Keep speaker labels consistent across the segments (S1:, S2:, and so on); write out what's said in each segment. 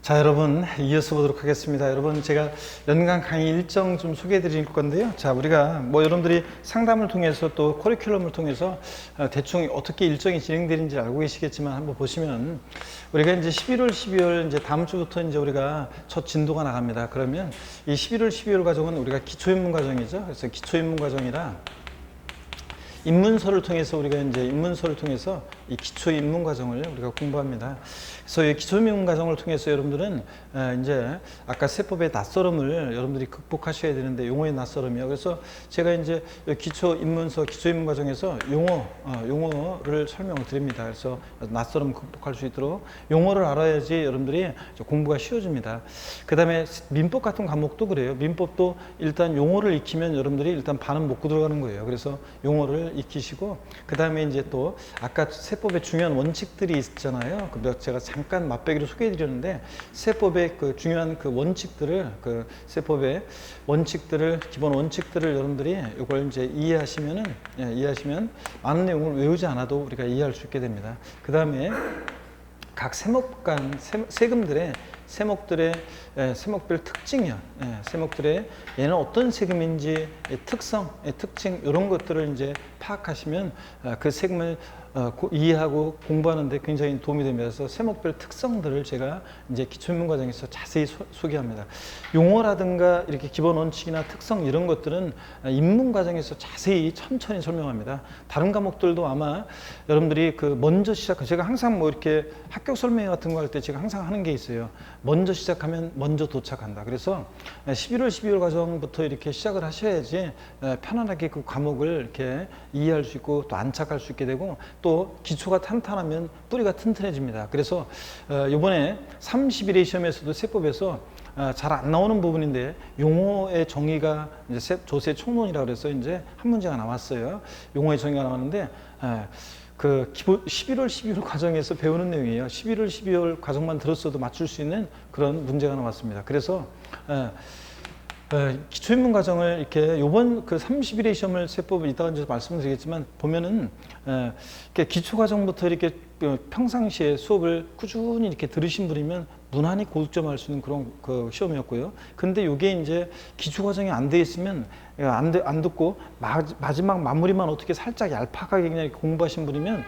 S1: 자, 여러분 이어서 보도록 하겠습니다. 여러분, 제가 연간 강의 일정 좀 소개해 드릴 건데요. 자, 우리가 여러분들이 상담을 통해서 또 커리큘럼을 통해서 대충 어떻게 일정이 진행되는지 알고 계시겠지만 한번 보시면 우리가 이제 11월, 12월 이제 다음 주부터 이제 우리가 첫 진도가 나갑니다. 그러면 이 11월, 12월 과정은 우리가 기초입문 과정이죠. 그래서 기초입문 과정이라 입문서를 통해서 우리가 이제 입문서를 통해서 이 기초 입문 과정을 우리가 공부합니다. 그래서 이 기초 입문 과정을 통해서 여러분들은 이제 아까 세법의 낯설음을 여러분들이 극복하셔야 되는데, 용어의 낯설음이요. 그래서 제가 이제 기초 입문서, 기초 입문 과정에서 용어를 설명을 드립니다. 그래서 낯설음 극복할 수 있도록 용어를 알아야지 여러분들이 공부가 쉬워집니다. 그 다음에 민법 같은 과목도 그래요. 민법도 일단 용어를 익히면 여러분들이 일단 반은 못 들어가는 거예요. 그래서 용어를 익히시고, 그 다음에 이제 또 아까 세법의 중요한 원칙들이 있잖아요. 제가 잠깐 맛배기로 소개해 드렸는데, 세법의 그 중요한 그 원칙들을, 그 세법의 원칙들을, 기본 원칙들을 여러분들이 이걸 이제 이해하시면 많은 내용을 외우지 않아도 우리가 이해할 수 있게 됩니다. 그 다음에 각 세금들의 세목별 특징이요. 세목들의 얘는 어떤 세금인지 특성, 특징 이런 것들을 이제 파악하시면 그 세금을 이해하고 공부하는데 굉장히 도움이 됩니다. 그래서 세목별 특성들을 제가 이제 기초입문 과정에서 자세히 소개합니다. 용어라든가 이렇게 기본 원칙이나 특성 이런 것들은 입문 과정에서 자세히 천천히 설명합니다. 다른 과목들도 아마 여러분들이 먼저 제가 항상 이렇게 합격 설명 같은 거 할 때 제가 항상 하는 게 있어요. 먼저 시작하면 먼저 도착한다. 그래서 11월, 12월 과정부터 이렇게 시작을 하셔야지 편안하게 그 과목을 이렇게 이해할 수 있고 또 안착할 수 있게 되고, 또 기초가 탄탄하면 뿌리가 튼튼해집니다. 그래서 이번에 30일의 시험에서도 세법에서 잘 안 나오는 부분인데 용어의 정의가 이제 조세 총론이라고 그래서 이제 한 문제가 나왔어요. 용어의 정의가 나왔는데 11월, 12월 과정에서 배우는 내용이에요. 11월, 12월 과정만 들었어도 맞출 수 있는 그런 문제가 나왔습니다. 그래서 기초입문 과정을 이렇게 요번 30일의 시험을 세법을 이따가 이제 말씀드리겠지만 보면은 이렇게 기초 과정부터 이렇게 평상시에 수업을 꾸준히 이렇게 들으신 분이면 무난히 고득점할 수 있는 그런 시험이었고요. 근데 이게 이제 기초 과정이 안 돼 있으면 안 듣고 마지막 마무리만 어떻게 살짝 얄팍하게 그냥 공부하신 분이면,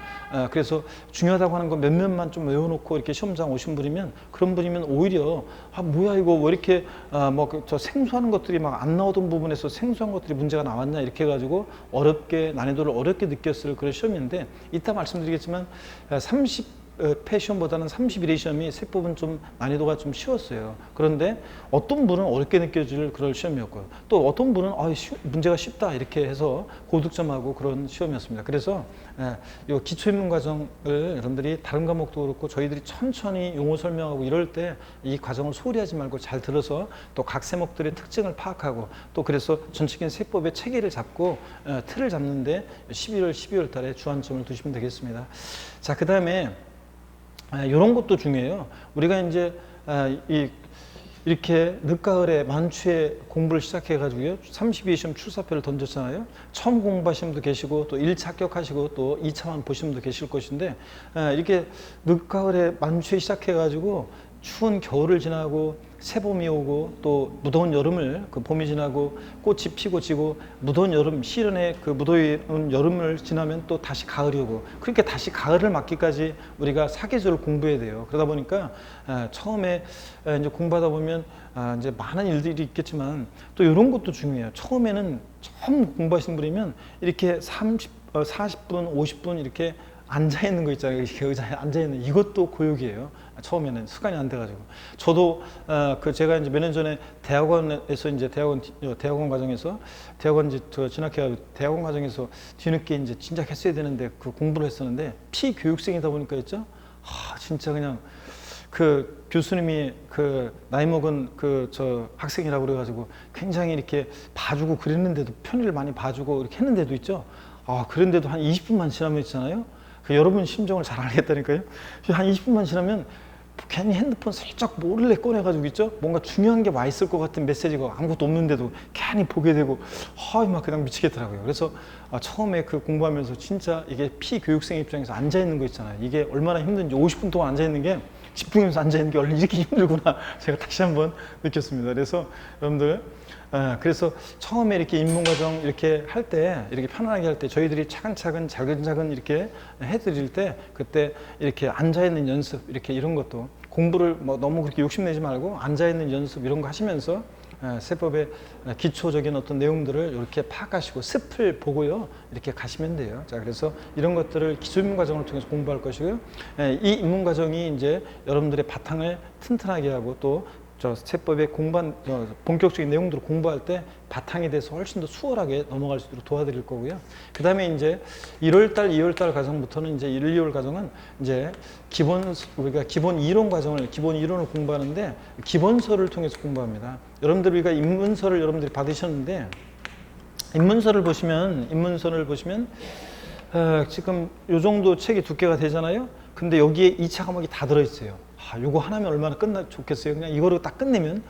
S1: 그래서 중요하다고 하는 거 몇몇만 좀 외워놓고 이렇게 시험장 오신 분이면, 그런 분이면 오히려 뭐야 이거 왜 이렇게 저 생소한 것들이 막 안 나오던 부분에서 생소한 것들이 문제가 나왔냐 이렇게 해가지고 난이도를 어렵게 느꼈을 그런 시험인데, 이따 말씀드리겠지만 30회 시험보다는 31회 시험이 세법은 좀 난이도가 좀 쉬웠어요. 그런데 어떤 분은 어렵게 느껴질 그런 시험이었고요. 또 어떤 분은 문제가 쉽다 이렇게 해서 고득점하고 그런 시험이었습니다. 그래서 이 기초입문 과정을 여러분들이 다른 과목도 그렇고 저희들이 천천히 용어 설명하고 이럴 때 이 과정을 소홀히 하지 말고 잘 들어서 또 각 세목들의 특징을 파악하고, 또 그래서 전체적인 세법의 체계를 잡고 틀을 잡는데 11월, 12월 달에 주안점을 두시면 되겠습니다. 자, 그 다음에 이런 것도 중요해요. 우리가 이제 이렇게 늦가을에 만추에 공부를 시작해가지고요. 32회 시험 출사표를 던졌잖아요. 처음 공부하신 분도 계시고 또 1차 합격하시고 또 2차만 보신 분도 계실 것인데, 이렇게 늦가을에 만추에 시작해가지고 추운 겨울을 지나고 새봄이 오고 또 무더운 여름을 봄이 지나고 꽃이 피고 지고 무더운 여름, 시련의 무더운 여름을 지나면 또 다시 가을이 오고, 그렇게 다시 가을을 맞기까지 우리가 사계절을 공부해야 돼요. 그러다 보니까 처음에 이제 공부하다 보면 이제 많은 일들이 있겠지만 또 이런 것도 중요해요. 처음에는 처음 공부하시는 분이면 이렇게 40분, 50분 이렇게 앉아 있는 거 있잖아요. 이렇게 의자에 앉아 있는 이것도 고역이에요. 처음에는 습관이 안 돼가지고. 저도 제가 이제 몇 년 전에 대학원에서 이제 대학원 과정에서 진학해가지고 대학원 과정에서 뒤늦게 이제 진작 했어야 되는데 공부를 했었는데, 피교육생이다 보니까 있죠. 진짜 그냥 교수님이 나이 먹은 학생이라고 그래가지고 굉장히 이렇게 봐주고 그랬는데도, 편의를 많이 봐주고 이렇게 했는데도 있죠. 그런데도 한 20분만 지나면 있잖아요. 여러분 심정을 잘 알겠다니까요. 한 20분만 지나면 괜히 핸드폰 살짝 몰래 꺼내가지고 있죠. 뭔가 중요한 게 와 있을 것 같은 메시지가 아무것도 없는데도 괜히 보게 되고 막 그냥 미치겠더라고요. 그래서 처음에 공부하면서 진짜 이게 피교육생 입장에서 앉아 있는 거 있잖아요. 이게 얼마나 힘든지, 50분 동안 앉아 있는 게 집중해서 앉아있는 게 원래 이렇게 힘들구나 제가 다시 한번 느꼈습니다. 그래서 여러분들 그래서 처음에 이렇게 입문과정 이렇게 할 때 이렇게 편안하게 할 때 저희들이 차근차근 작은 이렇게 해드릴 때 그때 이렇게 앉아있는 연습 이렇게 이런 것도 공부를 뭐 너무 그렇게 욕심내지 말고 앉아있는 연습 이런 거 하시면서 세법의 기초적인 어떤 내용들을 이렇게 파악하시고 습을 보고요 이렇게 가시면 돼요. 자, 그래서 이런 것들을 기초 입문 과정을 통해서 공부할 것이고요. 이 입문 과정이 이제 여러분들의 바탕을 튼튼하게 하고 또 저 세법의 공부한 본격적인 내용들을 공부할 때 바탕이 돼서 훨씬 더 수월하게 넘어갈 수 있도록 도와드릴 거고요. 그 다음에 이제 1월달, 2월달 과정부터는 이제 1, 2월 과정은 이제 우리가 기본 이론을 공부하는데 기본서를 통해서 공부합니다. 여러분들 우리가 입문서를 여러분들이 받으셨는데 입문서를 보시면 지금 요 정도 책이 두께가 되잖아요. 근데 여기에 2차 과목이 다 들어있어요. 요거 하나면 얼마나 좋겠어요. 그냥 이거로 딱 끝내면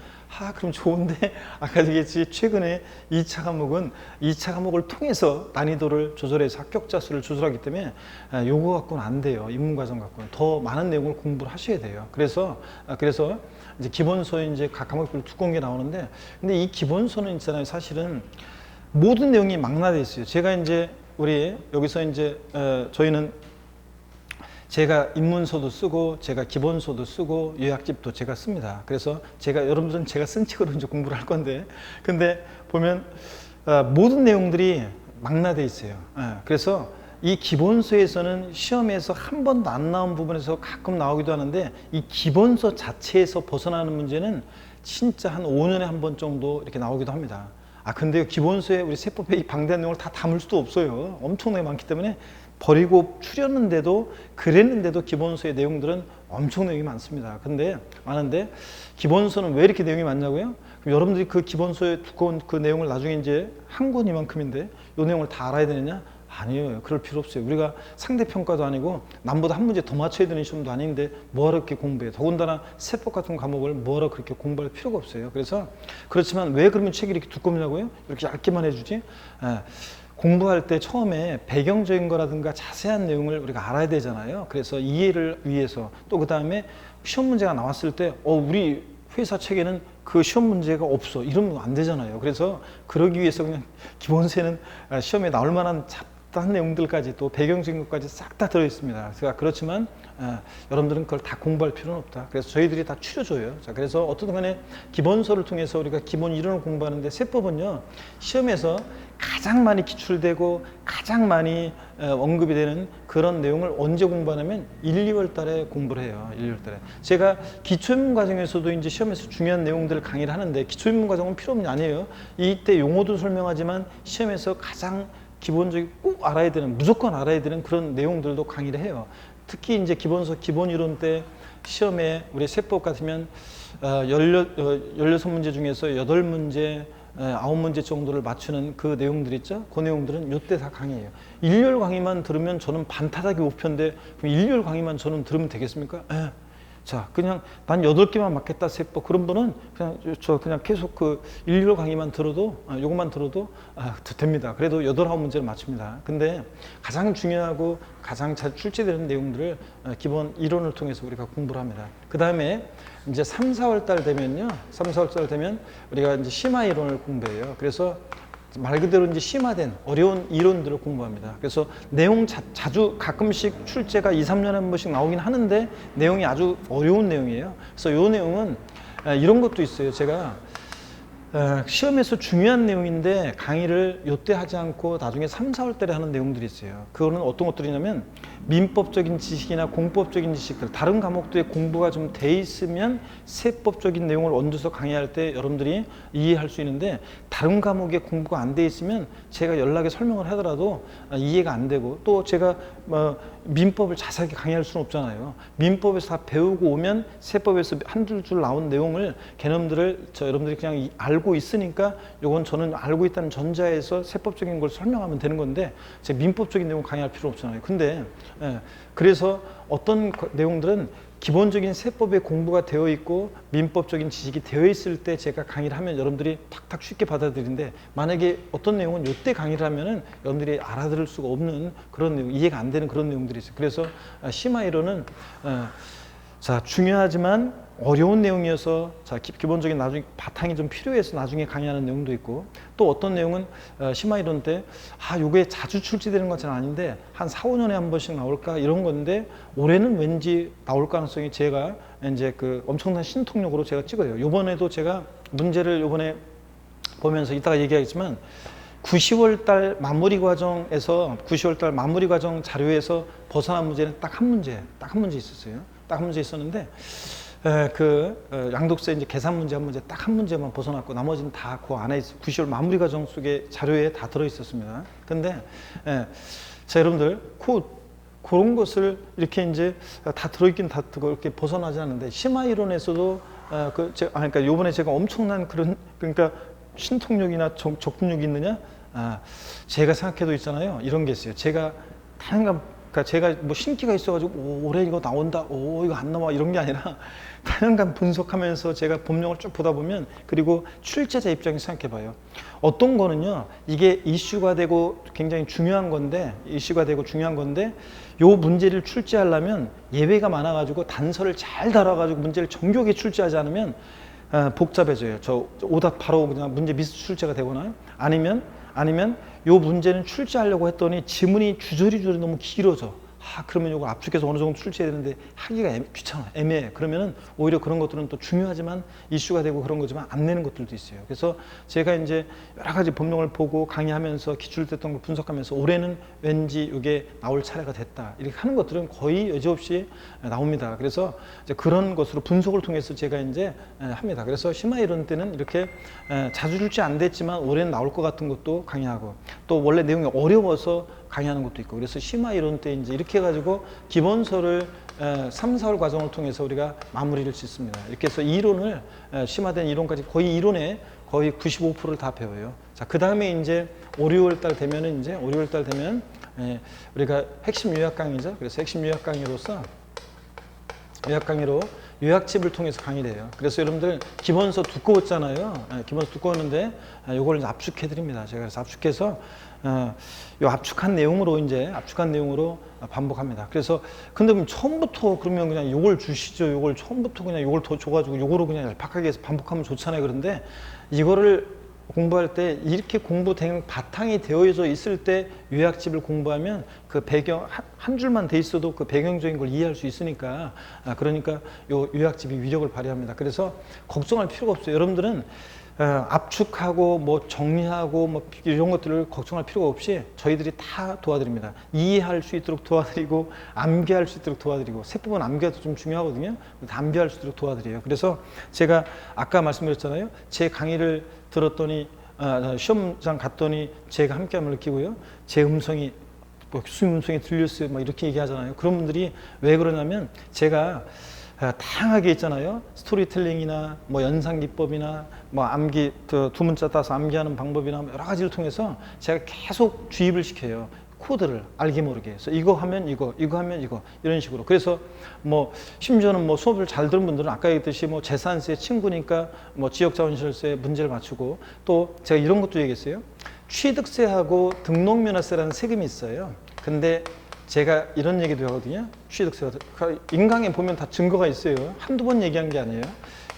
S1: 그럼 좋은데 아까 얘기했지 최근에 2차 과목을 통해서 난이도를 조절해서 합격자 수를 조절하기 때문에 요거 갖고는 안 돼요. 입문과정 갖고는 더 많은 내용을 공부를 하셔야 돼요. 그래서 이제 기본서에 이제 각 과목별로 두꺼운 게 나오는데 근데 이 기본서는 있잖아요. 사실은 모든 내용이 망라되어 있어요. 제가 이제 우리 여기서 이제 저희는 제가 입문서도 쓰고 제가 기본서도 쓰고 요약집도 제가 씁니다. 그래서 여러분들은 제가 쓴 책으로 이제 공부를 할 건데 근데 보면 모든 내용들이 망라되어 있어요. 그래서 이 기본서에서는 시험에서 한 번도 안 나온 부분에서 가끔 나오기도 하는데 이 기본서 자체에서 벗어나는 문제는 진짜 한 5년에 한 번 정도 이렇게 나오기도 합니다. 근데 기본서에 우리 세법의 이 방대한 내용을 다 담을 수도 없어요. 엄청나게 많기 때문에 버리고 그랬는데도 기본서의 내용들은 엄청 내용이 많습니다. 근데 많은데 기본서는 왜 이렇게 내용이 많냐고요? 그럼 여러분들이 그 기본서의 두꺼운 그 내용을 나중에 이제 한 권 이만큼인데 이 내용을 다 알아야 되느냐? 아니에요. 그럴 필요 없어요. 우리가 상대평가도 아니고 남보다 한 문제 더 맞춰야 되는 시험도 아닌데 뭐하러 그렇게 공부해요. 더군다나 세법 같은 과목을 뭐하러 그렇게 공부할 필요가 없어요. 그렇지만 왜 그러면 책이 이렇게 두껍냐고요? 이렇게 얇게만 해주지? 공부할 때 처음에 배경적인 거라든가 자세한 내용을 우리가 알아야 되잖아요. 그래서 이해를 위해서 또 그 다음에 시험 문제가 나왔을 때 우리 회사 책에는 그 시험 문제가 없어 이러면 안 되잖아요. 그래서 그러기 위해서 그냥 기본세는 시험에 나올 만한 잡다한 내용들까지 또 배경적인 것까지 싹 다 들어있습니다. 그렇지만 여러분들은 그걸 다 공부할 필요는 없다. 그래서 저희들이 다 추려줘요. 자, 그래서 어떤 간에 기본서를 통해서 우리가 기본 이론을 공부하는데 세법은요 시험에서 가장 많이 기출되고 가장 많이 언급이 되는 그런 내용을 언제 공부하냐면 1, 2월 달에 공부를 해요. 1, 2월 달에. 제가 기초입문 과정에서도 이제 시험에서 중요한 내용들을 강의를 하는데 기초입문 과정은 필요 없는 게 아니에요. 이때 용어도 설명하지만 시험에서 가장 기본적인 꼭 알아야 되는 무조건 알아야 되는 그런 내용들도 강의를 해요. 특히 이제 기본서 기본 이론 때 시험에 우리 세법 같으면 16문제 중에서 8문제 9문제 정도를 맞추는 그 내용들 있죠? 그 내용들은 이때 다 강의해요. 1열 강의만 들으면 저는 반타작이 5편인데 그럼 1열 강의만 저는 들으면 되겠습니까? 자, 그냥 난 8개만 맞겠다 세법 그런 분은 그냥 계속 그 1열 강의만 들어도 요것만 들어도 됩니다. 그래도 8, 9문제를 맞춥니다. 근데 가장 중요하고 가장 잘 출제되는 내용들을 기본 이론을 통해서 우리가 공부를 합니다. 그 다음에 이제 3, 4월 달 되면요. 3, 4월 달 되면 우리가 이제 심화 이론을 공부해요. 그래서 말 그대로 이제 심화된 어려운 이론들을 공부합니다. 그래서 내용 자주 가끔씩 출제가 2, 3년에 한 번씩 나오긴 하는데 내용이 아주 어려운 내용이에요. 그래서 이 내용은 이런 것도 있어요. 제가 시험에서 중요한 내용인데 강의를 요때 하지 않고 나중에 3, 4월 달에 하는 내용들이 있어요. 그거는 어떤 것들이냐면 민법적인 지식이나 공법적인 지식들 다른 과목들의 공부가 좀 돼 있으면 세법적인 내용을 얹어서 강의할 때 여러분들이 이해할 수 있는데 다른 과목에 공부가 안 돼 있으면 제가 연락에 설명을 하더라도 이해가 안 되고 또 제가 민법을 자세하게 강의할 수는 없잖아요. 민법에서 다 배우고 오면 세법에서 한두 줄 나온 내용을 개념들을 여러분들이 그냥 알고 있으니까 요건 저는 알고 있다는 전자에서 세법적인 걸 설명하면 되는 건데 제 민법적인 내용 강의할 필요 없잖아요. 근데 그래서 어떤 내용들은 기본적인 세법의 공부가 되어 있고 민법적인 지식이 되어 있을 때 제가 강의를 하면 여러분들이 탁탁 쉽게 받아들이는데 만약에 어떤 내용은 이때 강의를 하면은 여러분들이 알아들을 수가 없는 그런 내용, 이해가 안 되는 그런 내용들이 있어요. 그래서 심화 이론은 자, 중요하지만 어려운 내용이어서 자, 기본적인 나중에 바탕이 좀 필요해서 나중에 강의하는 내용도 있고, 또 어떤 내용은 심화 이론 때 요게 자주 출제되는 것은 아닌데 한 4, 5년에 한 번씩 나올까 이런 건데 올해는 왠지 나올 가능성이 제가 이제 그 엄청난 신통력으로 제가 찍어요. 요번에도 제가 문제를 요번에 보면서 이따가 얘기하겠지만 9, 10월 달 마무리 과정에서 9, 10월 달 마무리 과정 자료에서 벗어난 문제는 딱 한 문제 있었어요. 딱 한 문제 있었는데 양독세 이제 계산 문제 한 문제 딱 한 문제만 벗어났고 나머지는 다 그 안에 9, 10월 마무리 과정 속에 자료에 다 들어 있었습니다. 근데 자, 여러분들 그런 것을 이렇게 이제 다 들어있긴 다 그렇게 벗어나지 않는데 심화 이론에서도 그러니까 요번에 제가 엄청난 그러니까 신통력이나 적분력이 있느냐? 제가 생각해도 있잖아요. 이런 게 있어요. 제가 그러니까 제가 뭐 신기가 있어가지고 올해 이거 나온다, 이거 안 나와 이런 게 아니라 다양한 분석하면서 제가 법령을 쭉 보다 보면, 그리고 출제자 입장에서 생각해봐요. 어떤 거는요, 이게 이슈가 되고 굉장히 중요한 건데, 요 문제를 출제하려면 예외가 많아가지고 단서를 잘 달아가지고 문제를 정교하게 출제하지 않으면 복잡해져요. 저 오답 바로 그냥 문제 미스 출제가 되거나 아니면 요 문제는 출제하려고 했더니 지문이 주저리 너무 길어져. 그러면 이걸 압축해서 어느 정도 출제해야 되는데 하기가 귀찮아, 애매해. 그러면은 오히려 그런 것들은 또 중요하지만 이슈가 되고 그런 거지만 안 내는 것들도 있어요. 그래서 제가 이제 여러 가지 법령을 보고 강의하면서 기출됐던 걸 분석하면서 올해는 왠지 이게 나올 차례가 됐다, 이렇게 하는 것들은 거의 여지없이 나옵니다. 그래서 이제 그런 것으로 분석을 통해서 제가 이제 합니다. 그래서 심화 이론 때는 이렇게 자주 출제 안 됐지만 올해는 나올 것 같은 것도 강의하고, 또 원래 내용이 어려워서 강의하는 것도 있고, 그래서 심화 이론 때 이제 이렇게 해가지고 기본서를 3, 4월 과정을 통해서 우리가 마무리를 짓습니다. 이렇게 해서 이론을 심화된 이론까지 거의 이론의 거의 95%를 다 배워요. 자, 그 다음에 이제 5, 6월 달 되면은 이제 5, 6월 달 되면 우리가 핵심 요약 강의죠. 그래서 핵심 요약 강의로 요약집을 통해서 강의를 해요. 그래서 여러분들 기본서 두꺼웠잖아요. 기본서 두꺼웠는데 요걸 이제 압축해 드립니다. 제가 그래서 압축해서 요 압축한 내용으로 반복합니다. 그래서 근데 그럼 처음부터 그러면 그냥 요걸 주시죠. 요걸 처음부터 그냥 요걸 더 줘가지고 요거로 그냥 얄팍하게 해서 반복하면 좋잖아요. 그런데 이거를 공부할 때 이렇게 공부된 바탕이 되어져 있을 때 요약집을 공부하면 그 배경 한 줄만 돼 있어도 그 배경적인 걸 이해할 수 있으니까, 그러니까 요 요약집이 위력을 발휘합니다. 그래서 걱정할 필요가 없어요. 여러분들은 압축하고 뭐 정리하고 뭐 이런 것들을 걱정할 필요가 없이 저희들이 다 도와드립니다. 이해할 수 있도록 도와드리고 암기할 수 있도록 도와드리고, 세법은 암기가 좀 중요하거든요. 암기할 수 있도록 도와드려요. 그래서 제가 아까 말씀드렸잖아요. 제 강의를 들었더니 시험장 갔더니 제가 함께함을 느끼고요. 제 음성이 교수님 음성이 들렸어요. 막 이렇게 얘기하잖아요. 그런 분들이 왜 그러냐면 제가 다양하게 있잖아요. 스토리텔링이나 뭐 연상기법이나 뭐 암기 두 문자 따서 암기하는 방법이나 여러 가지를 통해서 제가 계속 주입을 시켜요. 코드를 알게 모르게. 그래서 이거 하면 이거 하면 이거, 이런 식으로. 그래서 뭐 심지어는 뭐 수업을 잘 들은 분들은 아까 얘기했듯이 뭐 재산세 친구니까 뭐 지역자원시설세 문제를 맞추고, 또 제가 이런 것도 얘기했어요. 취득세하고 등록면허세라는 세금이 있어요. 근데 제가 이런 얘기도 하거든요. 취득세가 인강에 보면 다 증거가 있어요. 한두 번 얘기한 게 아니에요.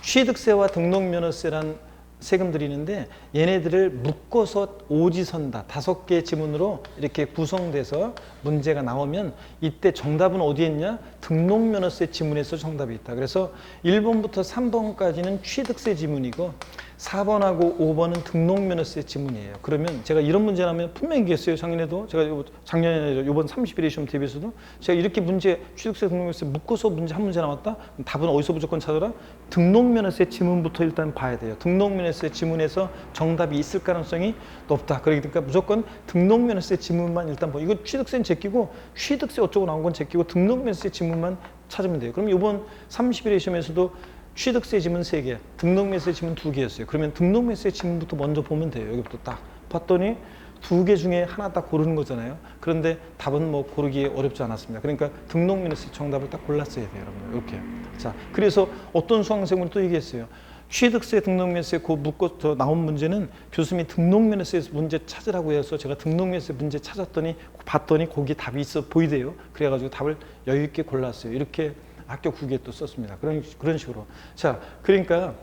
S1: 취득세와 등록면허세란 세금들이 있는데 얘네들을 묶어서 오지선다 5개의 지문으로 이렇게 구성돼서 문제가 나오면 이때 정답은 어디에 있냐? 등록면허세 지문에서 정답이 있다. 그래서 1번부터 3번까지는 취득세 지문이고 4번하고 5번은 등록면허세 지문이에요. 그러면 제가 이런 문제 나면 분명히 얘기했어요. 작년에도 제가 작년에 이번 31회 시험 대비해서도 제가 이렇게 문제 취득세 등록면허세 묶어서 문제 한 문제 나왔다? 답은 어디서 무조건 찾아라? 등록면허세 지문부터 일단 봐야 돼요. 등록면허세 지문에서 정답이 있을 가능성이 높다. 그러니까 무조건 등록면허세 지문만 일단 봐. 이거 취득세는 제끼고 취득세 어쩌고 나온 건 제끼고 등록면허세 지문만 찾으면 돼요. 그럼 이번 31회 시험에서도 취득세 지문 3개, 등록면허세 지문 2개였어요. 그러면 등록면허세 지문부터 먼저 보면 돼요. 여기부터 딱 봤더니 2개 중에 하나 딱 고르는 거잖아요. 그런데 답은 뭐 고르기 어렵지 않았습니다. 그러니까 등록면허세 정답을 딱 골랐어야 돼요, 여러분. 이렇게. 자, 그래서 어떤 수강생은 또 얘기했어요. 취득세, 등록면허세 그 묶어서 나온 문제는 교수님이 등록면허세에서 문제 찾으라고 해서 제가 등록면허세 문제 찾았더니 봤더니 거기 답이 있어 보이대요. 그래가지고 답을 여유 있게 골랐어요. 이렇게 학교 국어에 또 썼습니다. 그런 식으로. 자, 그러니까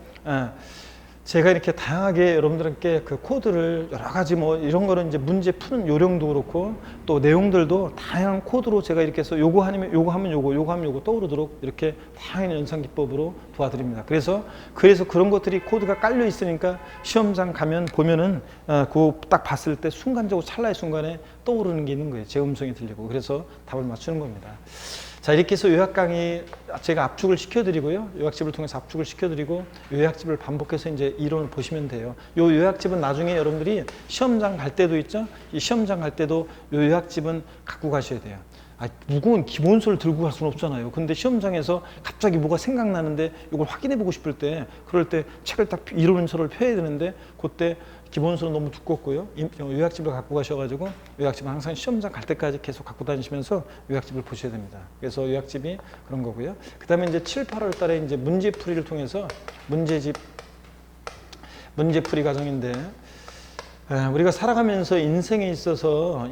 S1: 제가 이렇게 다양하게 여러분들께 그 코드를 여러 가지 뭐 이런 거는 이제 문제 푸는 요령도 그렇고 또 내용들도 다양한 코드로 제가 이렇게 해서 요거 하면 요거 하면 요거 떠오르도록 이렇게 다양한 연상 기법으로 도와드립니다. 그래서 그런 것들이 코드가 깔려 있으니까 시험장 가면 보면은 그거 딱 봤을 때 순간적으로 찰나의 순간에 떠오르는 게 있는 거예요. 제 음성이 들리고. 그래서 답을 맞추는 겁니다. 자, 이렇게 해서 요약 강의 제가 압축을 시켜드리고요. 요약집을 통해서 압축을 시켜드리고 요약집을 반복해서 이제 이론을 보시면 돼요. 요 요약집은 나중에 여러분들이 시험장 갈 때도 있죠. 이 시험장 갈 때도 요 요약집은 갖고 가셔야 돼요. 무거운 기본서를 들고 갈 수는 없잖아요. 근데 시험장에서 갑자기 뭐가 생각나는데 이걸 확인해 보고 싶을 때 그럴 때 책을 딱 이론서를 펴야 되는데 그때 기본서는 너무 두껍고요. 요약집을 갖고 가셔가지고 요약집은 항상 시험장 갈 때까지 계속 갖고 다니시면서 요약집을 보셔야 됩니다. 그래서 요약집이 그런 거고요. 그 다음에 이제 7, 8월 달에 이제 문제풀이를 통해서 문제풀이 과정인데 우리가 살아가면서 인생에 있어서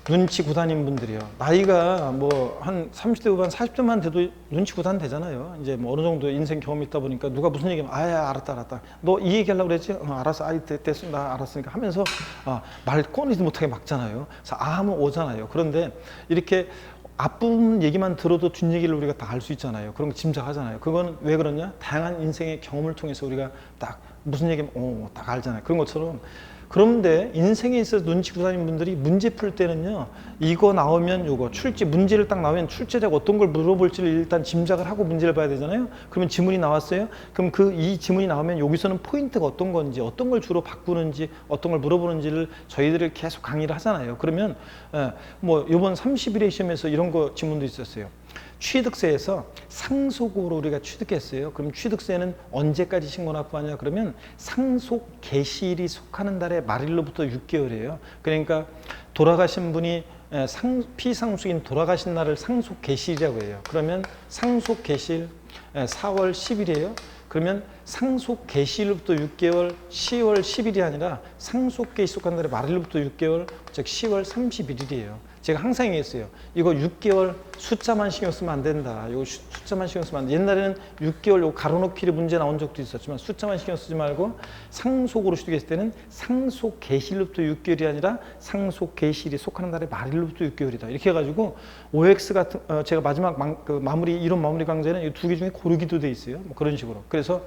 S1: 눈치 구단인 분들이요. 나이가 뭐 한 30대 후반 40대만 돼도 눈치 구단 되잖아요. 이제 뭐 어느 정도 인생 경험이 있다 보니까 누가 무슨 얘기하면 알았다. 너 이 얘기 하려고 그랬지? 알았어. 됐어. 나 알았으니까 하면서 말 꺼내지 못하게 막잖아요. 그래서 하면 오잖아요. 그런데 이렇게 앞부분 얘기만 들어도 뒷얘기를 우리가 다 알 수 있잖아요. 그런 거 짐작하잖아요. 그건 왜 그러냐? 다양한 인생의 경험을 통해서 우리가 딱 무슨 얘기면 딱 알잖아요. 그런 것처럼 그런데 인생에 있어서 눈치 구다니는 분들이 문제 풀 때는요, 이거 나오면 요거 문제를 딱 나오면 출제자가 어떤 걸 물어볼지를 일단 짐작을 하고 문제를 봐야 되잖아요. 그러면 지문이 나왔어요. 그럼 이 지문이 나오면 여기서는 포인트가 어떤 건지, 어떤 걸 주로 바꾸는지, 어떤 걸 물어보는지를 저희들이 계속 강의를 하잖아요. 그러면 뭐 이번 30일의 시험에서 이런 거 지문도 있었어요. 취득세에서 상속으로 우리가 취득했어요. 그럼 취득세는 언제까지 신고 납부하냐? 그러면 상속 개시일이 속하는 달의 말일로부터 6개월이에요. 그러니까 돌아가신 분이 피상속인 돌아가신 날을 상속 개시일이라고 해요. 그러면 상속 개시일 4월 10일이에요. 그러면 상속 개시일로부터 6개월 10월 10일이 아니라 상속 개시 속한 달의 말일로부터 6개월 즉 10월 31일이에요. 제가 항상 얘기했어요. 이거 6개월 숫자만 신경 쓰면 안 된다. 이거 숫자만 신경 쓰면 안 돼. 옛날에는 6개월 요 가로놓기를 문제 나온 적도 있었지만 숫자만 신경 쓰지 말고 상속으로 취득했을 때는 상속 개시일로부터 6개월이 아니라 상속 개시일이 속하는 달의 말일로부터 6개월이다. 이렇게 해가지고 OX 같은 제가 마지막 이론 마무리 강좌에는 이 두 개 중에 고르기도 돼 있어요. 뭐 그런 식으로. 그래서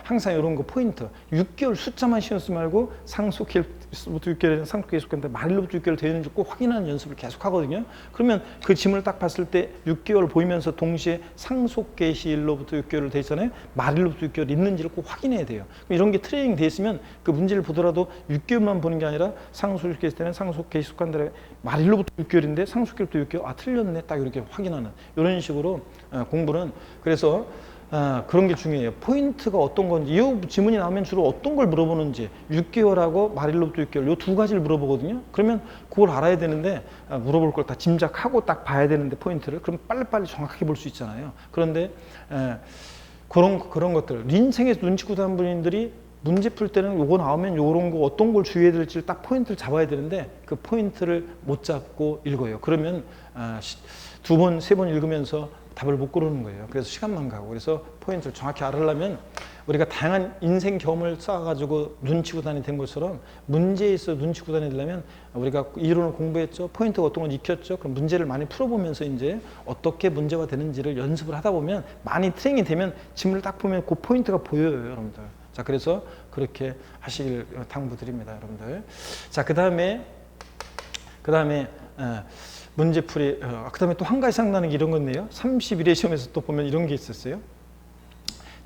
S1: 항상 이런 거 포인트. 6개월 숫자만 신경 쓰지 말고 상속 개시일부터 6개월 상속 개시 속한 달 말일로부터 6개월 되는지 꼭 확인하는 연습을 계속 하거든요. 그러면 그 지문을 딱 봤을 때 6개월 보이면서 동시에 상속 개시일로부터 6개월 돼 있잖아요. 말일로부터 6개월 있는지를 꼭 확인해야 돼요. 이런 게 트레이닝 돼 있으면 그 문제를 보더라도 6개월만 보는 게 아니라 상속 개시 때는 상속 개시 속한 달에 말일로부터 6개월인데 상속 개시일부터 6개월 틀렸네 딱 이렇게 확인하는 이런 식으로 공부는 그래서 그런 게 중요해요. 포인트가 어떤 건지, 이 지문이 나오면 주로 어떤 걸 물어보는지, 6개월하고 말일로부터 6개월, 이 두 가지를 물어보거든요. 그러면 그걸 알아야 되는데, 물어볼 걸 다 짐작하고 딱 봐야 되는데, 포인트를. 그럼 빨리빨리 정확하게 볼 수 있잖아요. 그런데, 그런 것들. 인생에서 눈치 구다는 분들이 문제 풀 때는 요거 나오면 요런 거 어떤 걸 주의해야 될지 딱 포인트를 잡아야 되는데, 그 포인트를 못 잡고 읽어요. 그러면, 두 번, 세 번 읽으면서 답을 못 고르는 거예요. 그래서 시간만 가고. 그래서 포인트를 정확히 알으려면 우리가 다양한 인생 경험을 쌓아가지고 눈치 구단이 된 것처럼 문제에 있어 눈치 구단이 되려면 우리가 이론을 공부했죠. 포인트가 어떤 걸 익혔죠. 그럼 문제를 많이 풀어보면서 이제 어떻게 문제가 되는지를 연습을 하다 보면 많이 트레이닝이 되면 지문을 딱 보면 그 포인트가 보여요, 여러분들. 자, 그래서 그렇게 하시길 당부드립니다, 여러분들. 자, 그 다음에 문제풀이, 그 다음에 또 한 가지 생각나는 게 이런 건데요. 31회 시험에서 또 보면 이런 게 있었어요.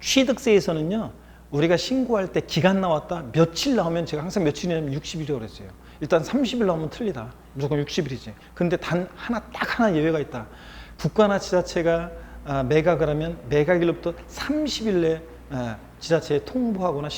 S1: 취득세에서는요, 우리가 신고할 때 기간 나왔다, 며칠 나오면 제가 항상 며칠이냐면 60일이라고 그랬어요. 일단 30일 나오면 틀리다. 무조건 60일이지. 근데 딱 하나 예외가 있다. 국가나 지자체가 매각을 하면 매각일로부터 30일 내에 지자체에 통보하거나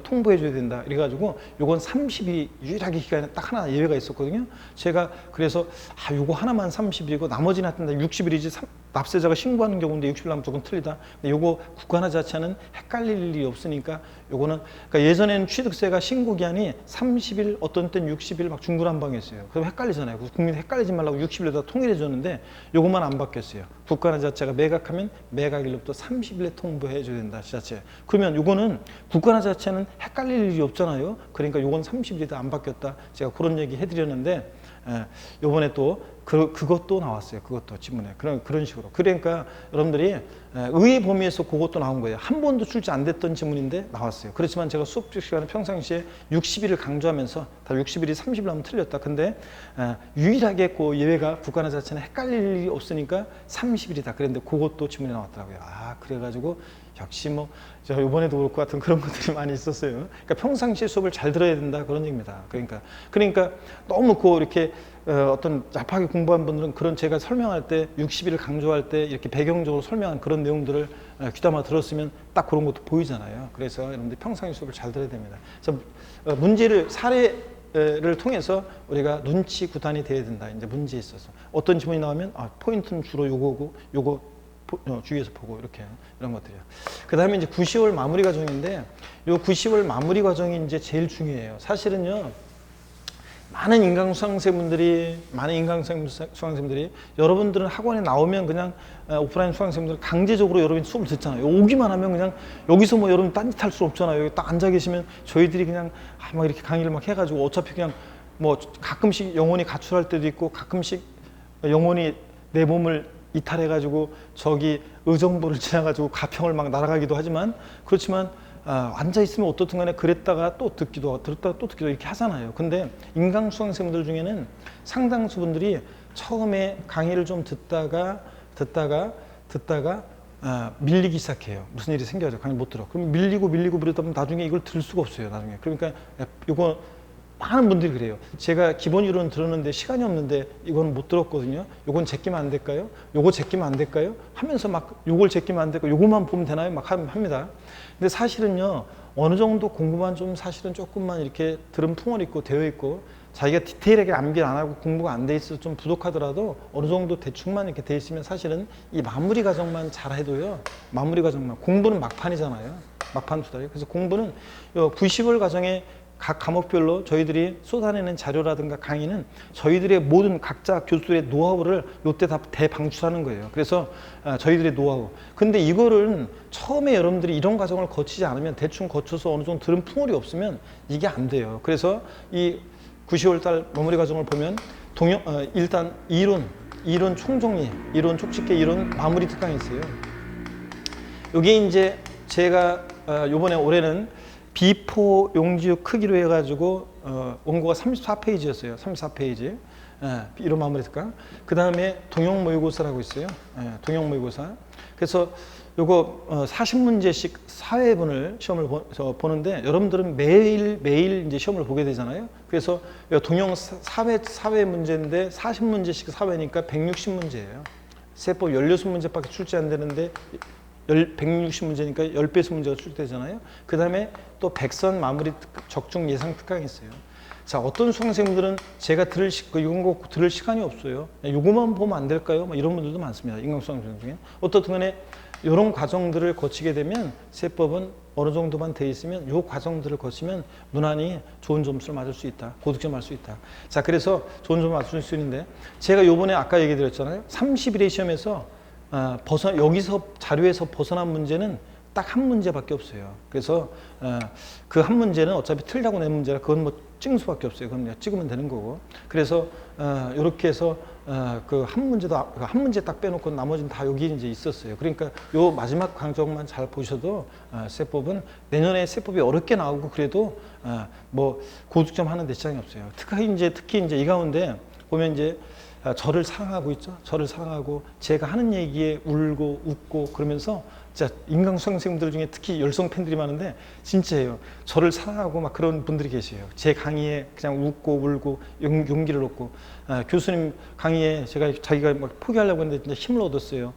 S1: 통보해줘야 된다. 이래가지고 요건 30일 유일하게 기간에 딱 하나 예외가 있었거든요. 제가 그래서 요거 하나만 30일이고 나머지는 하여튼 60일이지 납세자가 신고하는 경우인데 60일 남으면 조금 틀리다. 근데 요거 국가나 자체는 헷갈릴 일이 없으니까 요거는 그러니까 예전에는 취득세가 신고 기한이 30일 어떤 때는 60일 막 중구난방이었어요. 그럼 헷갈리잖아요. 국민 헷갈리지 말라고 60일에다 통일해 줬는데 요것만 안 바뀌었어요. 국가나 자체가 매각하면 매각일로부터 30일에 통보해 줘야 된다. 지자체. 그러면 요거는 국가나 자체는 헷갈릴 일이 없잖아요. 그러니까 요건 30일이다 안 바뀌었다. 제가 그런 얘기 해드렸는데 요번에 또 그것도 나왔어요. 그것도 지문에 그런 식으로. 그러니까 여러분들이 의의 범위에서 그것도 나온 거예요. 한 번도 출제 안 됐던 지문인데 나왔어요. 그렇지만 제가 수업 시간에 평상시에 60일을 강조하면서 다 60일이 30일 하면 틀렸다. 근데 유일하게 그 예외가 국가나 자체는 헷갈릴 일이 없으니까 30일이다. 그랬는데 그것도 지문에 나왔더라고요. 그래가지고 역시 뭐 저 이번에도 그럴 것 같은 그런 것들이 많이 있었어요. 그러니까 평상시에 수업을 잘 들어야 된다 그런 얘기입니다. 그러니까 너무 이렇게 어떤 잡하게 공부한 분들은 그런 제가 설명할 때 60일을 강조할 때 이렇게 배경적으로 설명한 그런 내용들을 귀담아 들었으면 딱 그런 것도 보이잖아요. 그래서 여러분들 평상시 수업을 잘 들어야 됩니다. 그래서 문제를 사례를 통해서 우리가 눈치 구단이 돼야 된다. 이제 문제에 있어서 어떤 지문이 나오면 포인트는 주로 요거고 요거 주위에서 보고 이렇게 이런 것들이요. 그 다음에 이제 9, 10월 마무리 과정인데 요 9, 10월 마무리 과정이 이제 제일 중요해요. 사실은요. 많은 인강수강생분들이 여러분들은 학원에 나오면 그냥 오프라인 수강생분들 강제적으로 여러분이 수업을 듣잖아요. 오기만 하면 그냥 여기서 뭐 여러분 딴짓할 수 없잖아요. 여기 딱 앉아 계시면 저희들이 그냥 막 이렇게 강의를 막 해가지고 어차피 그냥 뭐 가끔씩 영혼이 가출할 때도 있고 가끔씩 영혼이 내 몸을 이탈해가지고 저기 의정부를 지나가지고 가평을 막 날아가기도 하지만 그렇지만 앉아있으면 어떻든 간에 그랬다가 또 듣기도 하고 들었다가 또 듣기도 이렇게 하잖아요. 근데 인강수강생분들 중에는 상당수 분들이 처음에 강의를 좀 듣다가 밀리기 시작해요. 무슨 일이 생겨서 강의 못 들어. 그럼 밀리고 그러다 보면 나중에 이걸 들 수가 없어요. 나중에. 그러니까 이거 많은 분들이 그래요. 제가 기본 이론 들었는데 시간이 없는데 이건 못 들었거든요. 요건 제끼면 안 될까요? 요거 제끼면 안 될까요? 하면서 막 요걸 제끼면 안 될까요? 요거만 보면 되나요? 막 합니다. 근데 사실은요. 어느 정도 공부만 좀 사실은 조금만 이렇게 들은 풍월 있고 되어 있고 자기가 디테일하게 암기를 안 하고 공부가 안 돼 있어서 좀 부족하더라도 어느 정도 대충만 이렇게 돼 있으면 사실은 이 마무리 과정만 잘 해도요. 마무리 과정만. 공부는 막판이잖아요. 막판 투다리. 그래서 공부는 요 90월 과정에 각 과목별로 저희들이 쏟아내는 자료라든가 강의는 저희들의 모든 각자 교수들의 노하우를 요때 다 대방출하는 거예요. 그래서 저희들의 노하우. 근데 이거를 처음에 여러분들이 이런 과정을 거치지 않으면 대충 거쳐서 어느 정도 들은 풍월이 없으면 이게 안 돼요. 그래서 이 9, 10월 달 마무리 과정을 보면 일단 이론 총정리, 이론 촉집계, 이론 마무리 특강이 있어요. 여기 이제 제가 요번에 올해는 B4 용지 크기로 해가지고 원고가 34페이지였어요. 34페이지. 이런 마무리 특강. 그 다음에 동형 모의고사라고 있어요. 동형 모의고사. 그래서 요거 40문제씩 사회분을 시험을 보는데 여러분들은 매일 이제 시험을 보게 되잖아요. 그래서 동형 사회 문제인데 40문제씩 사회니까 160문제예요. 세법 16문제밖에 출제 안 되는데 160문제니까 10배수 문제가 출제되잖아요. 그 다음에 또 백선 마무리 적중 예상 특강이 있어요. 자, 어떤 수강생분들은 제가 이런 거 들을 시간이 없어요. 요거만 보면 안 될까요? 이런 분들도 많습니다. 인강수강생 중에. 어떻든 간에 이런 과정들을 거치게 되면 세법은 어느 정도만 돼 있으면 요 과정들을 거치면 무난히 좋은 점수를 맞을 수 있다. 고득점 할 수 있다. 자, 그래서 좋은 점을 맞출 수 있는데 제가 요번에 아까 얘기 드렸잖아요. 30일의 시험에서 여기서 자료에서 벗어난 문제는 딱 한 문제밖에 없어요. 그래서 그 한 문제는 어차피 틀리라고 낸 문제라 그건 뭐 찍을 수밖에 없어요. 그건 그냥 찍으면 되는 거고. 그래서 이렇게 해서 그 한 문제 딱 빼놓고 나머지는 다 여기 이제 있었어요. 그러니까 요 마지막 강정만 잘 보셔도 세법은 내년에 세법이 어렵게 나오고 그래도 뭐 고득점 하는 데 지장이 없어요. 특히 이제 이 가운데 보면 이제 저를 사랑하고 있죠. 저를 사랑하고 제가 하는 얘기에 울고 웃고 그러면서 진짜 인강수강생분들 중에 특히 열성 팬들이 많은데 진짜예요. 저를 사랑하고 막 그런 분들이 계세요. 제 강의에 그냥 웃고 울고 용기를 얻고 교수님 강의에 자기가 막 포기하려고 했는데 진짜 힘을 얻었어요.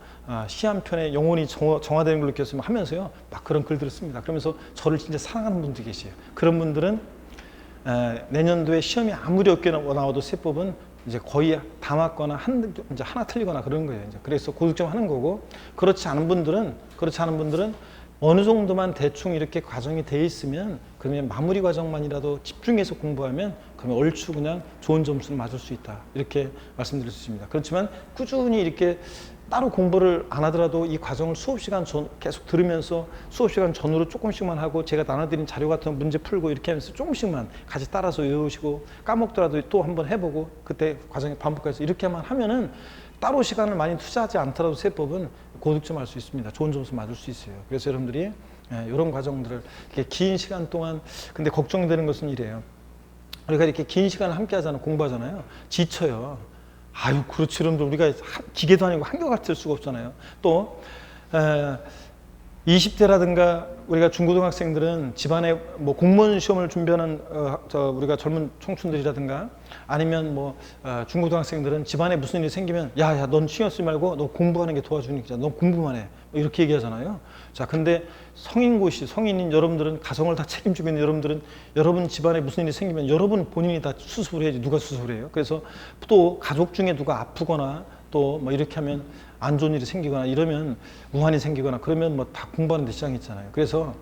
S1: 시 한 편에 영혼이 정화되는 걸 느꼈으면 하면서요. 막 그런 글들을 씁니다. 그러면서 저를 진짜 사랑하는 분들이 계세요. 그런 분들은 내년도에 시험이 아무리 어렵게 나와도 세법은 이제 거의 다 맞거나 이제 하나 틀리거나 그런 거예요. 이제 그래서 고득점 하는 거고, 그렇지 않은 분들은 어느 정도만 대충 이렇게 과정이 돼 있으면, 그러면 마무리 과정만이라도 집중해서 공부하면 그러면 얼추 그냥 좋은 점수를 맞을 수 있다, 이렇게 말씀드릴 수 있습니다. 그렇지만 꾸준히 이렇게 따로 공부를 안 하더라도 이 과정을 수업 시간 전 계속 들으면서 수업 시간 전후로 조금씩만 하고, 제가 나눠드린 자료 같은 문제 풀고 이렇게 하면서 조금씩만 같이 따라서 외우시고, 까먹더라도 또 한번 해보고 그때 과정에 반복해서 이렇게만 하면은 따로 시간을 많이 투자하지 않더라도 세법은 고득점 할 수 있습니다. 좋은 점수 맞을 수 있어요. 그래서 여러분들이 이런 과정들을 이렇게 긴 시간 동안, 근데 걱정되는 것은 이래요. 우리가 이렇게 긴 시간을 함께 하잖아요. 공부하잖아요. 지쳐요. 아유, 그렇지. 여러분들, 우리가 기계도 아니고 한결같을 수가 없잖아요. 또 20대라든가 우리가 중고등학생들은 집안에 뭐 공무원 시험을 준비하는 우리가 젊은 청춘들이라든가, 아니면 뭐 중고등학생들은 집안에 무슨 일이 생기면 야야 넌 신경 쓰지 말고 너 공부하는 게 도와주니까 넌 공부만 해, 뭐 이렇게 얘기하잖아요. 자, 근데 성인인 여러분들은 가정을 다 책임지고 있는 여러분들은, 여러분 집안에 무슨 일이 생기면 여러분 본인이 다 수습을 해야지 누가 수습을 해요? 그래서 또 가족 중에 누가 아프거나 또 뭐 이렇게 하면 안 좋은 일이 생기거나 이러면, 우환이 생기거나 그러면 뭐 다 공부하는 데 지장이 있잖아요. 그래서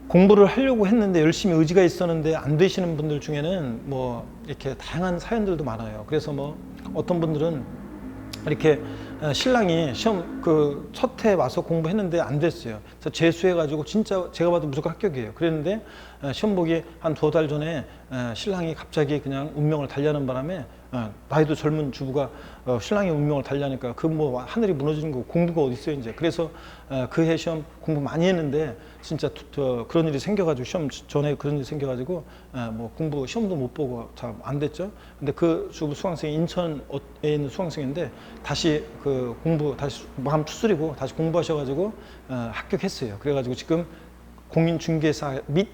S1: 공부를 하려고 했는데 열심히 의지가 있었는데 안 되시는 분들 중에는 뭐 이렇게 다양한 사연들도 많아요. 그래서 뭐 어떤 분들은 이렇게 신랑이 시험 그 첫 해 와서 공부했는데 안 됐어요. 그래서 재수해가지고 진짜 제가 봐도 무조건 합격이에요. 그랬는데 시험 보기 한 2달 전에 신랑이 갑자기 그냥 운명을 달리하는 바람에, 나이도 젊은 주부가 신랑의 운명을 달리하니까 그 뭐 하늘이 무너지는 거, 공부가 어디 있어요 이제. 그래서 그 해 시험 공부 많이 했는데 진짜 그런 일이 생겨가지고, 시험 전에 그런 일이 생겨가지고 뭐 공부 시험도 못 보고 잘 안 됐죠. 근데 그 주부 수강생이 인천에 있는 수강생인데 다시 그 공부 다시 마음 추스리고 다시 공부하셔가지고 합격했어요. 그래가지고 지금 공인중개사 및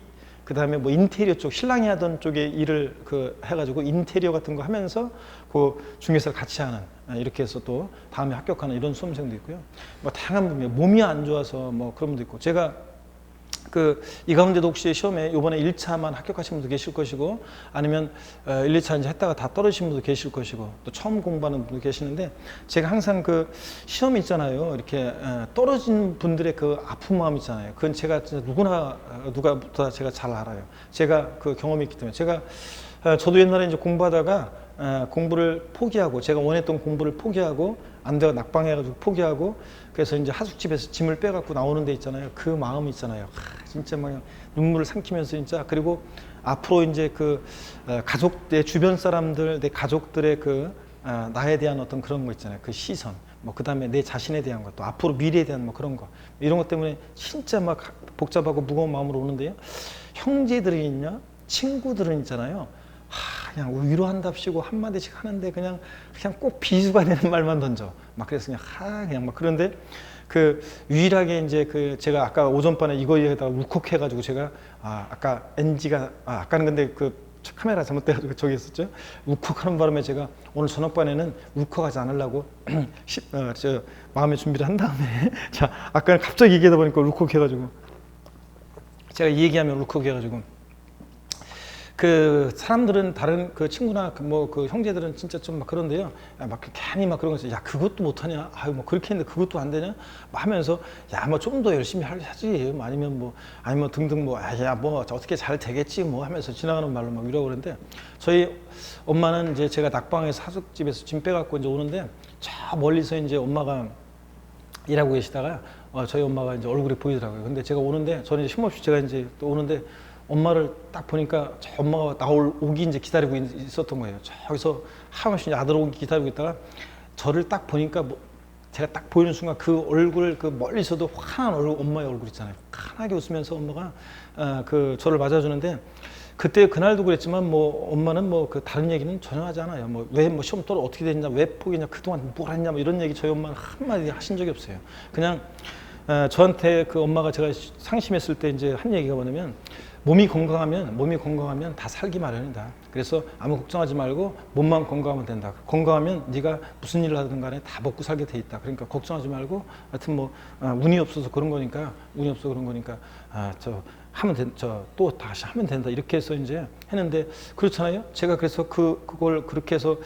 S1: 그다음에 뭐 인테리어 쪽, 신랑이 하던 쪽에 일을 해가지고 인테리어 같은 거 하면서 그 중개사를 같이 하는, 이렇게 해서 또 다음에 합격하는 이런 수험생도 있고요. 뭐 다양한 분들, 몸이 안 좋아서 뭐 그런 분도 있고, 제가 이 가운데도 혹시 시험에 이번에 1차만 합격하신 분도 계실 것이고, 아니면 1, 2차 이제 했다가 다 떨어지신 분도 계실 것이고, 또 처음 공부하는 분도 계시는데, 제가 항상 그 시험이 있잖아요. 이렇게 떨어진 분들의 그 아픈 마음 있잖아요. 그건 제가 진짜 누가보다 제가 잘 알아요. 제가 그 경험이 있기 때문에. 저도 옛날에 이제 공부하다가 공부를 포기하고, 제가 원했던 공부를 포기하고, 안 돼가 낙방해가지고 포기하고, 그래서 이제 하숙집에서 짐을 빼갖고 나오는 데 있잖아요. 그 마음이 있잖아요. 진짜 막 눈물을 삼키면서 진짜. 그리고 앞으로 이제 그 가족, 내 주변 사람들, 내 가족들의 나에 대한 어떤 그런 거 있잖아요. 그 시선, 뭐 그 다음에 내 자신에 대한 것도, 앞으로 미래에 대한 뭐 그런 거, 이런 것 때문에 진짜 막 복잡하고 무거운 마음으로 오는데요. 형제들이 있냐, 친구들은 있잖아요. 그냥 위로한답시고 한마디씩 하는데 그냥 꼭 비수가 되는 말만 던져. 막 그래서 그냥 막. 그런데 유일하게 이제 제가 아까 오전반에 이거에다가 울컥해가지고 제가 아까 NG가 아까는 근데 카메라 잘못돼가지고 저기 있었죠. 울컥하는 바람에 제가 오늘 저녁반에는 울컥하지 않으려고 마음의 준비를 한 다음에 자, 아까는 갑자기 얘기하다 보니까 울컥해가지고, 제가 이 얘기하면 울컥해가지고, 사람들은 다른 친구나 형제들은 진짜 좀 막 그런데요. 막 괜히 막 그런 거 있어요. 야, 그것도 못하냐? 아유, 뭐 그렇게 했는데 그것도 안 되냐? 막 하면서, 야, 뭐 좀 더 열심히 하지. 아니면 등등 야, 뭐 어떻게 잘 되겠지 뭐 하면서 지나가는 말로 막 위로하고 그러는데, 저희 엄마는 이제 제가 낙방에서 하숙집에서 짐 빼갖고 이제 오는데, 저 멀리서 이제 엄마가 일하고 계시다가 저희 엄마가 이제 얼굴이 보이더라고요. 근데 제가 오는데, 저는 이제 쉼없이 제가 이제 또 오는데, 엄마를 딱 보니까 엄마가 오기 이제 기다리고 있었던 거예요. 저기서 하염없이 아들 오기 기다리고 있다가 저를 딱 보니까 제가 딱 보이는 순간 그 얼굴, 멀리서도 환한 얼굴, 엄마의 얼굴 있잖아요. 환하게 웃으면서 엄마가 저를 맞아주는데, 그때 그날도 그랬지만 엄마는 다른 얘기는 전혀 하지 않아요. 왜 시험 떨어 어떻게 됐냐, 왜 포기했냐, 그동안 뭘 했냐, 이런 얘기 저희 엄마는 한마디 하신 적이 없어요. 그냥 저한테 엄마가 제가 상심했을 때 이제 한 얘기가 뭐냐면, 몸이 건강하면 다 살기 마련이다. 그래서 아무 걱정하지 말고 몸만 건강하면 된다. 건강하면 네가 무슨 일을 하든 간에 다 먹고 살게 돼 있다. 그러니까 걱정하지 말고 하여튼 뭐 운이 없어서 그런 거니까 또 다시 하면 된다. 이렇게 해서 이제 했는데 그렇잖아요. 제가 그래서 그걸 그렇게 해서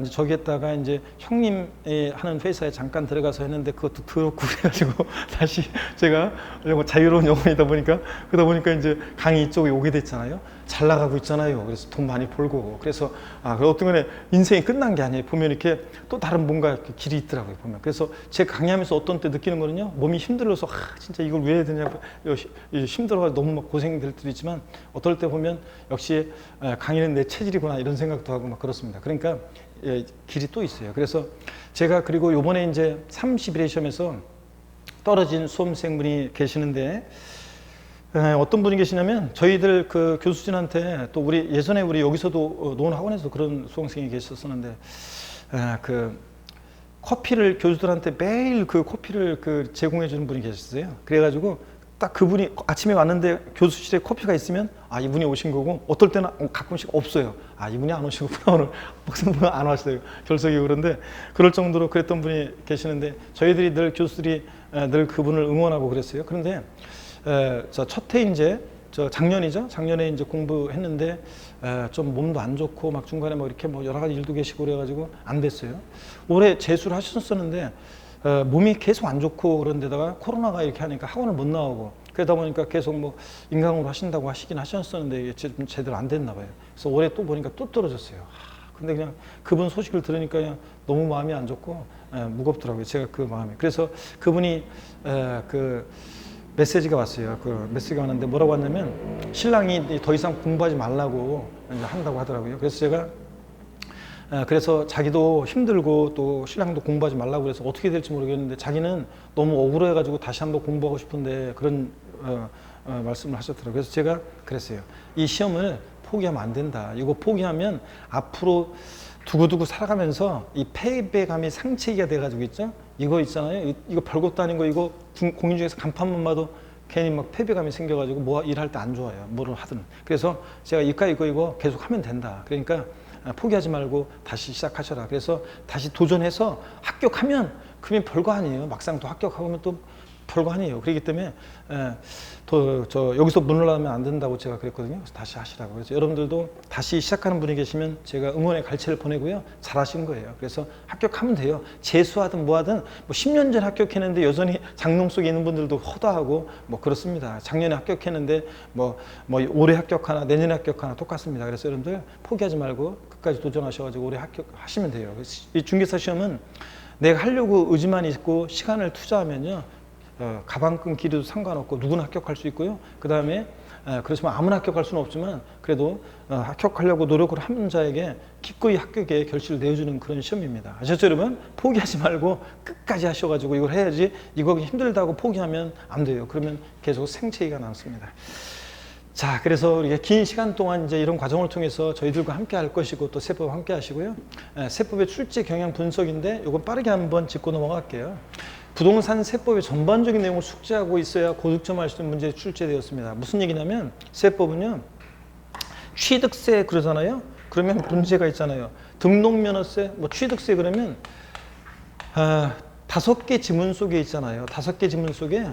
S1: 이제 저기에다가 이제 형님이 하는 회사에 잠깐 들어가서 했는데 그것도 더럽고 그래가지고 다시 제가 자유로운 영혼이다 보니까 그러다 보니까 이제 강의 이쪽에 오게 됐잖아요. 잘 나가고 있잖아요. 그래서 돈 많이 벌고 그래서 어떤 간에 인생이 끝난 게 아니에요. 보면 이렇게 또 다른 뭔가 길이 있더라고요. 보면 그래서 제가 강의하면서 어떤 때 느끼는 거는요. 몸이 힘들어서 진짜 이걸 왜 해야 되냐고 힘들어가지고 너무 막 고생될 때도 있지만 어떨 때 보면 역시 강의는 내 체질이구나 이런 생각도 하고 막 그렇습니다. 그러니까 길이 또 있어요. 그래서 제가 그리고 요번에 이제 31회 시험에서 떨어진 수험생분이 계시는데 어떤 분이 계시냐면 저희들 그 교수진한테 또 우리 예전에 우리 여기서도 노원 학원에서 그런 수험생이 계셨었는데 그 커피를 교수들한테 매일 그 커피를 그 제공해 주는 분이 계셨어요. 그래가지고 딱 그분이 아침에 왔는데 교수실에 커피가 있으면 이분이 오신 거고 어떨 때는 가끔씩 없어요. 이분이 안 오시구나 오늘 목사님은 안 왔어요. 결석이고 그런데 그럴 정도로 그랬던 분이 계시는데 저희들이 늘 교수들이 늘 그분을 응원하고 그랬어요. 그런데 첫해 이제 작년에 이제 공부했는데 좀 몸도 안 좋고 막 중간에 뭐 이렇게 뭐 여러 가지 일도 계시고 그래가지고 안 됐어요. 올해 재수를 하셨었는데 몸이 계속 안 좋고 그런 데다가 코로나가 이렇게 하니까 학원을 못 나오고 그러다 보니까 계속 뭐 인강으로 하신다고 하시긴 하셨었는데 이게 제대로 안 됐나 봐요. 그래서 올해 또 보니까 또 떨어졌어요. 근데 그냥 그분 소식을 들으니까 그냥 너무 마음이 안 좋고 무겁더라고요. 제가 그 마음이. 그래서 그분이 그 메시지가 왔어요. 그 메시지가 왔는데 뭐라고 왔냐면 신랑이 더 이상 공부하지 말라고 이제 한다고 하더라고요. 그래서 제가 그래서 자기도 힘들고 또 신랑도 공부하지 말라고 그래서 어떻게 될지 모르겠는데 자기는 너무 억울해가지고 다시 한번 공부하고 싶은데 그런 말씀을 하셨더라고요. 그래서 제가 그랬어요. 이 시험을 포기하면 안 된다. 이거 포기하면 앞으로 두고두고 살아가면서 이 패배감이 상체기가 돼가지고 있죠. 이거 있잖아요. 이거 별것도 아닌 거 이거 공인중개사 간판만 봐도 괜히 막 패배감이 생겨가지고 뭐 일할 때 안 좋아요. 뭐를 하든. 그래서 제가 이거 계속 하면 된다. 그러니까 포기하지 말고 다시 시작하셔라. 그래서 다시 도전해서 합격하면 그러면 별거 아니에요. 막상 또 합격하면 또 별거 아니에요. 그렇기 때문에 여기서 물러나면 안 된다고 제가 그랬거든요. 그래서 다시 하시라고. 그래서 여러분들도 다시 시작하는 분이 계시면 제가 응원의 갈채를 보내고요. 잘하신 거예요. 그래서 합격하면 돼요. 재수하든 뭐하든 뭐 10년 전에 합격했는데 여전히 장롱 속에 있는 분들도 허다하고 뭐 그렇습니다. 작년에 합격했는데 뭐 올해 합격하나 내년에 합격하나 똑같습니다. 그래서 여러분들 포기하지 말고 끝까지 도전하셔가지고 올해 합격하시면 돼요. 이 중개사 시험은 내가 하려고 의지만 있고 시간을 투자하면요. 가방 끈기도 상관없고 누구나 합격할 수 있고요. 그 다음에 그렇지만 아무나 합격할 수는 없지만 그래도 합격하려고 노력을 하는 자에게 기꺼이 합격의 결실을 내어주는 그런 시험입니다. 아셨죠 여러분? 포기하지 말고 끝까지 하셔가지고 이걸 해야지 이거 힘들다고 포기하면 안 돼요. 그러면 계속 생체기가 남습니다. 자, 그래서 우리가 긴 시간 동안 이제 이런 과정을 통해서 저희들과 함께 할 것이고 또 세법 함께 하시고요. 세법의 출제 경향 분석인데 이건 빠르게 한번 짚고 넘어갈게요. 부동산 세법의 전반적인 내용을 숙지하고 있어야 고득점할 수 있는 문제에 출제되었습니다. 무슨 얘기냐면 세법은요. 취득세 그러잖아요. 그러면 문제가 있잖아요. 등록면허세, 뭐 취득세 그러면 5개 지문 속에 있잖아요. 5개 지문 속에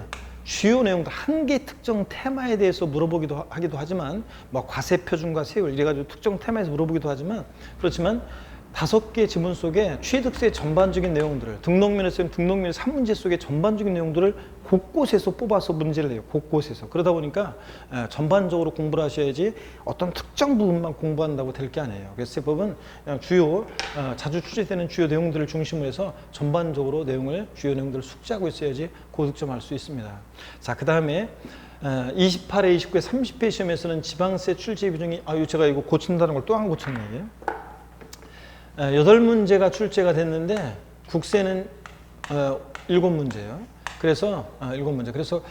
S1: 주요 내용도 한 개 특정 테마에 대해서 물어보기도 하기도 하지만 뭐 과세 표준과 세율 이래가지고 특정 테마에서 물어보기도 하지만 그렇지만 5개 지문 속에 취득세 전반적인 내용들을 등록면허세 등록면허 3문제 속에 전반적인 내용들을 곳곳에서 뽑아서 문제를 내요. 곳곳에서. 그러다 보니까 전반적으로 공부를 하셔야지 어떤 특정 부분만 공부한다고 될 게 아니에요. 그래서 세법은 주요 자주 출제되는 주요 내용들을 중심으로 해서 전반적으로 주요 내용들을 숙지하고 있어야지 고득점할 수 있습니다. 자, 그 다음에 28회, 29회, 30회 시험에서는 지방세 출제 비중이 제가 이거 고친다는 걸 또 안 고쳤네. 8문제가 출제가 됐는데 국세는 7문제예요. 그래서 일곱 문제. 그래서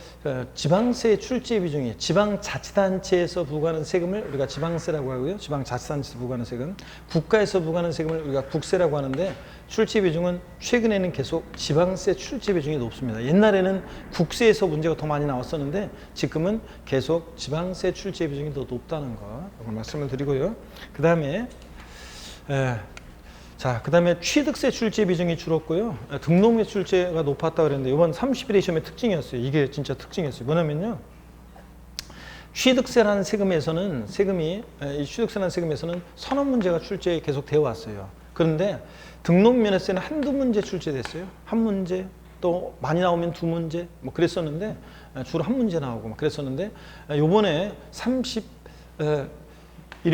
S1: 지방세 출제 비중이 지방자치단체에서 부과하는 세금을 우리가 지방세라고 하고요. 지방자치단체에서 부과하는 세금, 국가에서 부과하는 세금을 우리가 국세라고 하는데 출제 비중은 최근에는 계속 지방세 출제 비중이 높습니다. 옛날에는 국세에서 문제가 더 많이 나왔었는데 지금은 계속 지방세 출제 비중이 더 높다는 거 말씀을 드리고요. 그 다음에 그다음에 취득세 출제 비중이 줄었고요. 등록세 출제가 높았다 그랬는데 이번 31회 시험의 특징이었어요. 이게 진짜 특징이었어요. 뭐냐면요. 취득세라는 세금에서는 이 취득세라는 세금에서는 선언 문제가 출제 계속 되어 왔어요. 그런데 등록면허세는 한두 문제 출제됐어요. 한 문제, 또 많이 나오면 두 문제 뭐 그랬었는데 주로 한 문제 나오고 막 그랬었는데 요번에 31회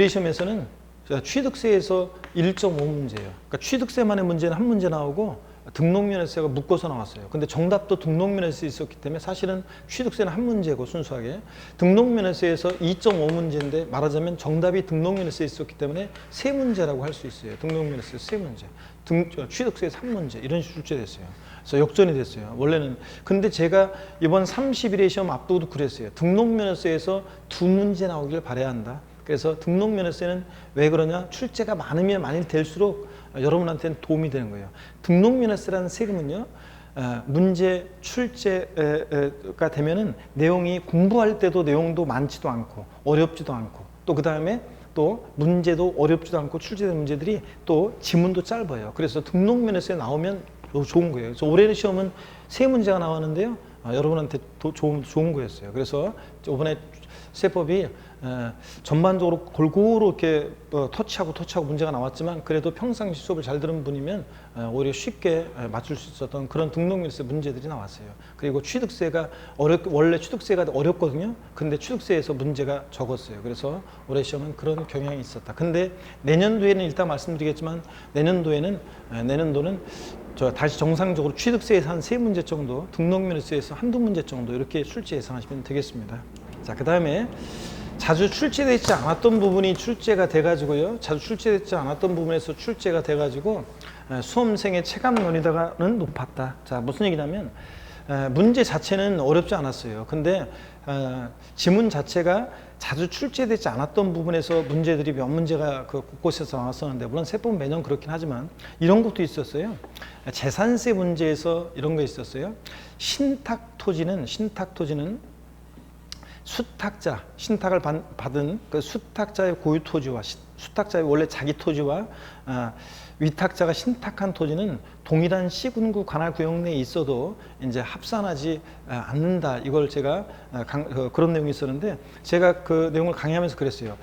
S1: 시험에서는 취득세에서 1.5문제예요. 그러니까 취득세만의 문제는 한 문제 나오고 등록면허세가 묶어서 나왔어요. 근데 정답도 등록면허세 있었기 때문에 사실은 취득세는 한 문제고 순수하게 등록면허세에서 2.5문제인데 말하자면 정답이 등록면허세에 있었기 때문에 세 문제라고 할 수 있어요. 등록면허세 세 문제, 취득세 3문제 이런 식으로 출제됐어요. 그래서 역전이 됐어요. 원래는. 근데 제가 이번 31회 시험 앞두고도 그랬어요. 등록면허세에서 두 문제 나오길 바라야 한다. 그래서 등록면허세는 왜 그러냐? 출제가 많으면 많이 될수록 여러분한테는 도움이 되는 거예요. 등록면허세라는 세금은요, 문제 출제가 되면은 내용이 공부할 때도 내용도 많지도 않고 어렵지도 않고 또 그 다음에 또 문제도 어렵지도 않고 출제된 문제들이 또 지문도 짧아요. 그래서 등록면허세 나오면 좋은 거예요. 그래서 올해 시험은 세 문제가 나왔는데요. 여러분한테 좋은 거였어요. 그래서 이번에 세법이 전반적으로 골고루 이렇게 터치하고 문제가 나왔지만 그래도 평상시 수업을 잘 들은 분이면 오히려 쉽게 맞출 수 있었던 그런 등록면허세 문제들이 나왔어요. 그리고 취득세가 원래 취득세가 어렵거든요. 근데 취득세에서 문제가 적었어요. 그래서 올해 시험은 그런 경향이 있었다. 근데 내년도에는 일단 말씀드리겠지만 내년도는 다시 정상적으로 취득세에서 한 세 문제 정도, 등록면허세에서 한두 문제 정도 이렇게 출제 예상하시면 되겠습니다. 자, 그 다음에 자주 출제되지 않았던 부분이 출제가 돼가지고요. 자주 출제되지 않았던 부분에서 출제가 돼가지고 수험생의 체감 난이도는 높았다. 자, 무슨 얘기냐면 문제 자체는 어렵지 않았어요. 근데 지문 자체가 자주 출제되지 않았던 부분에서 문제들이 몇 문제가 그 곳곳에서 나왔었는데 물론 세법은 매년 그렇긴 하지만 이런 것도 있었어요. 재산세 문제에서 이런 거 있었어요. 신탁토지는 신탁을 받은 그 수탁자의 고유 토지와 수탁자의 원래 자기 토지와 위탁자가 신탁한 토지는 동일한 시군구 관할 구역 내에 있어도 이제 합산하지 않는다. 이걸 제가 그런 내용이 있었는데 제가 그 내용을 강의하면서 그랬어요.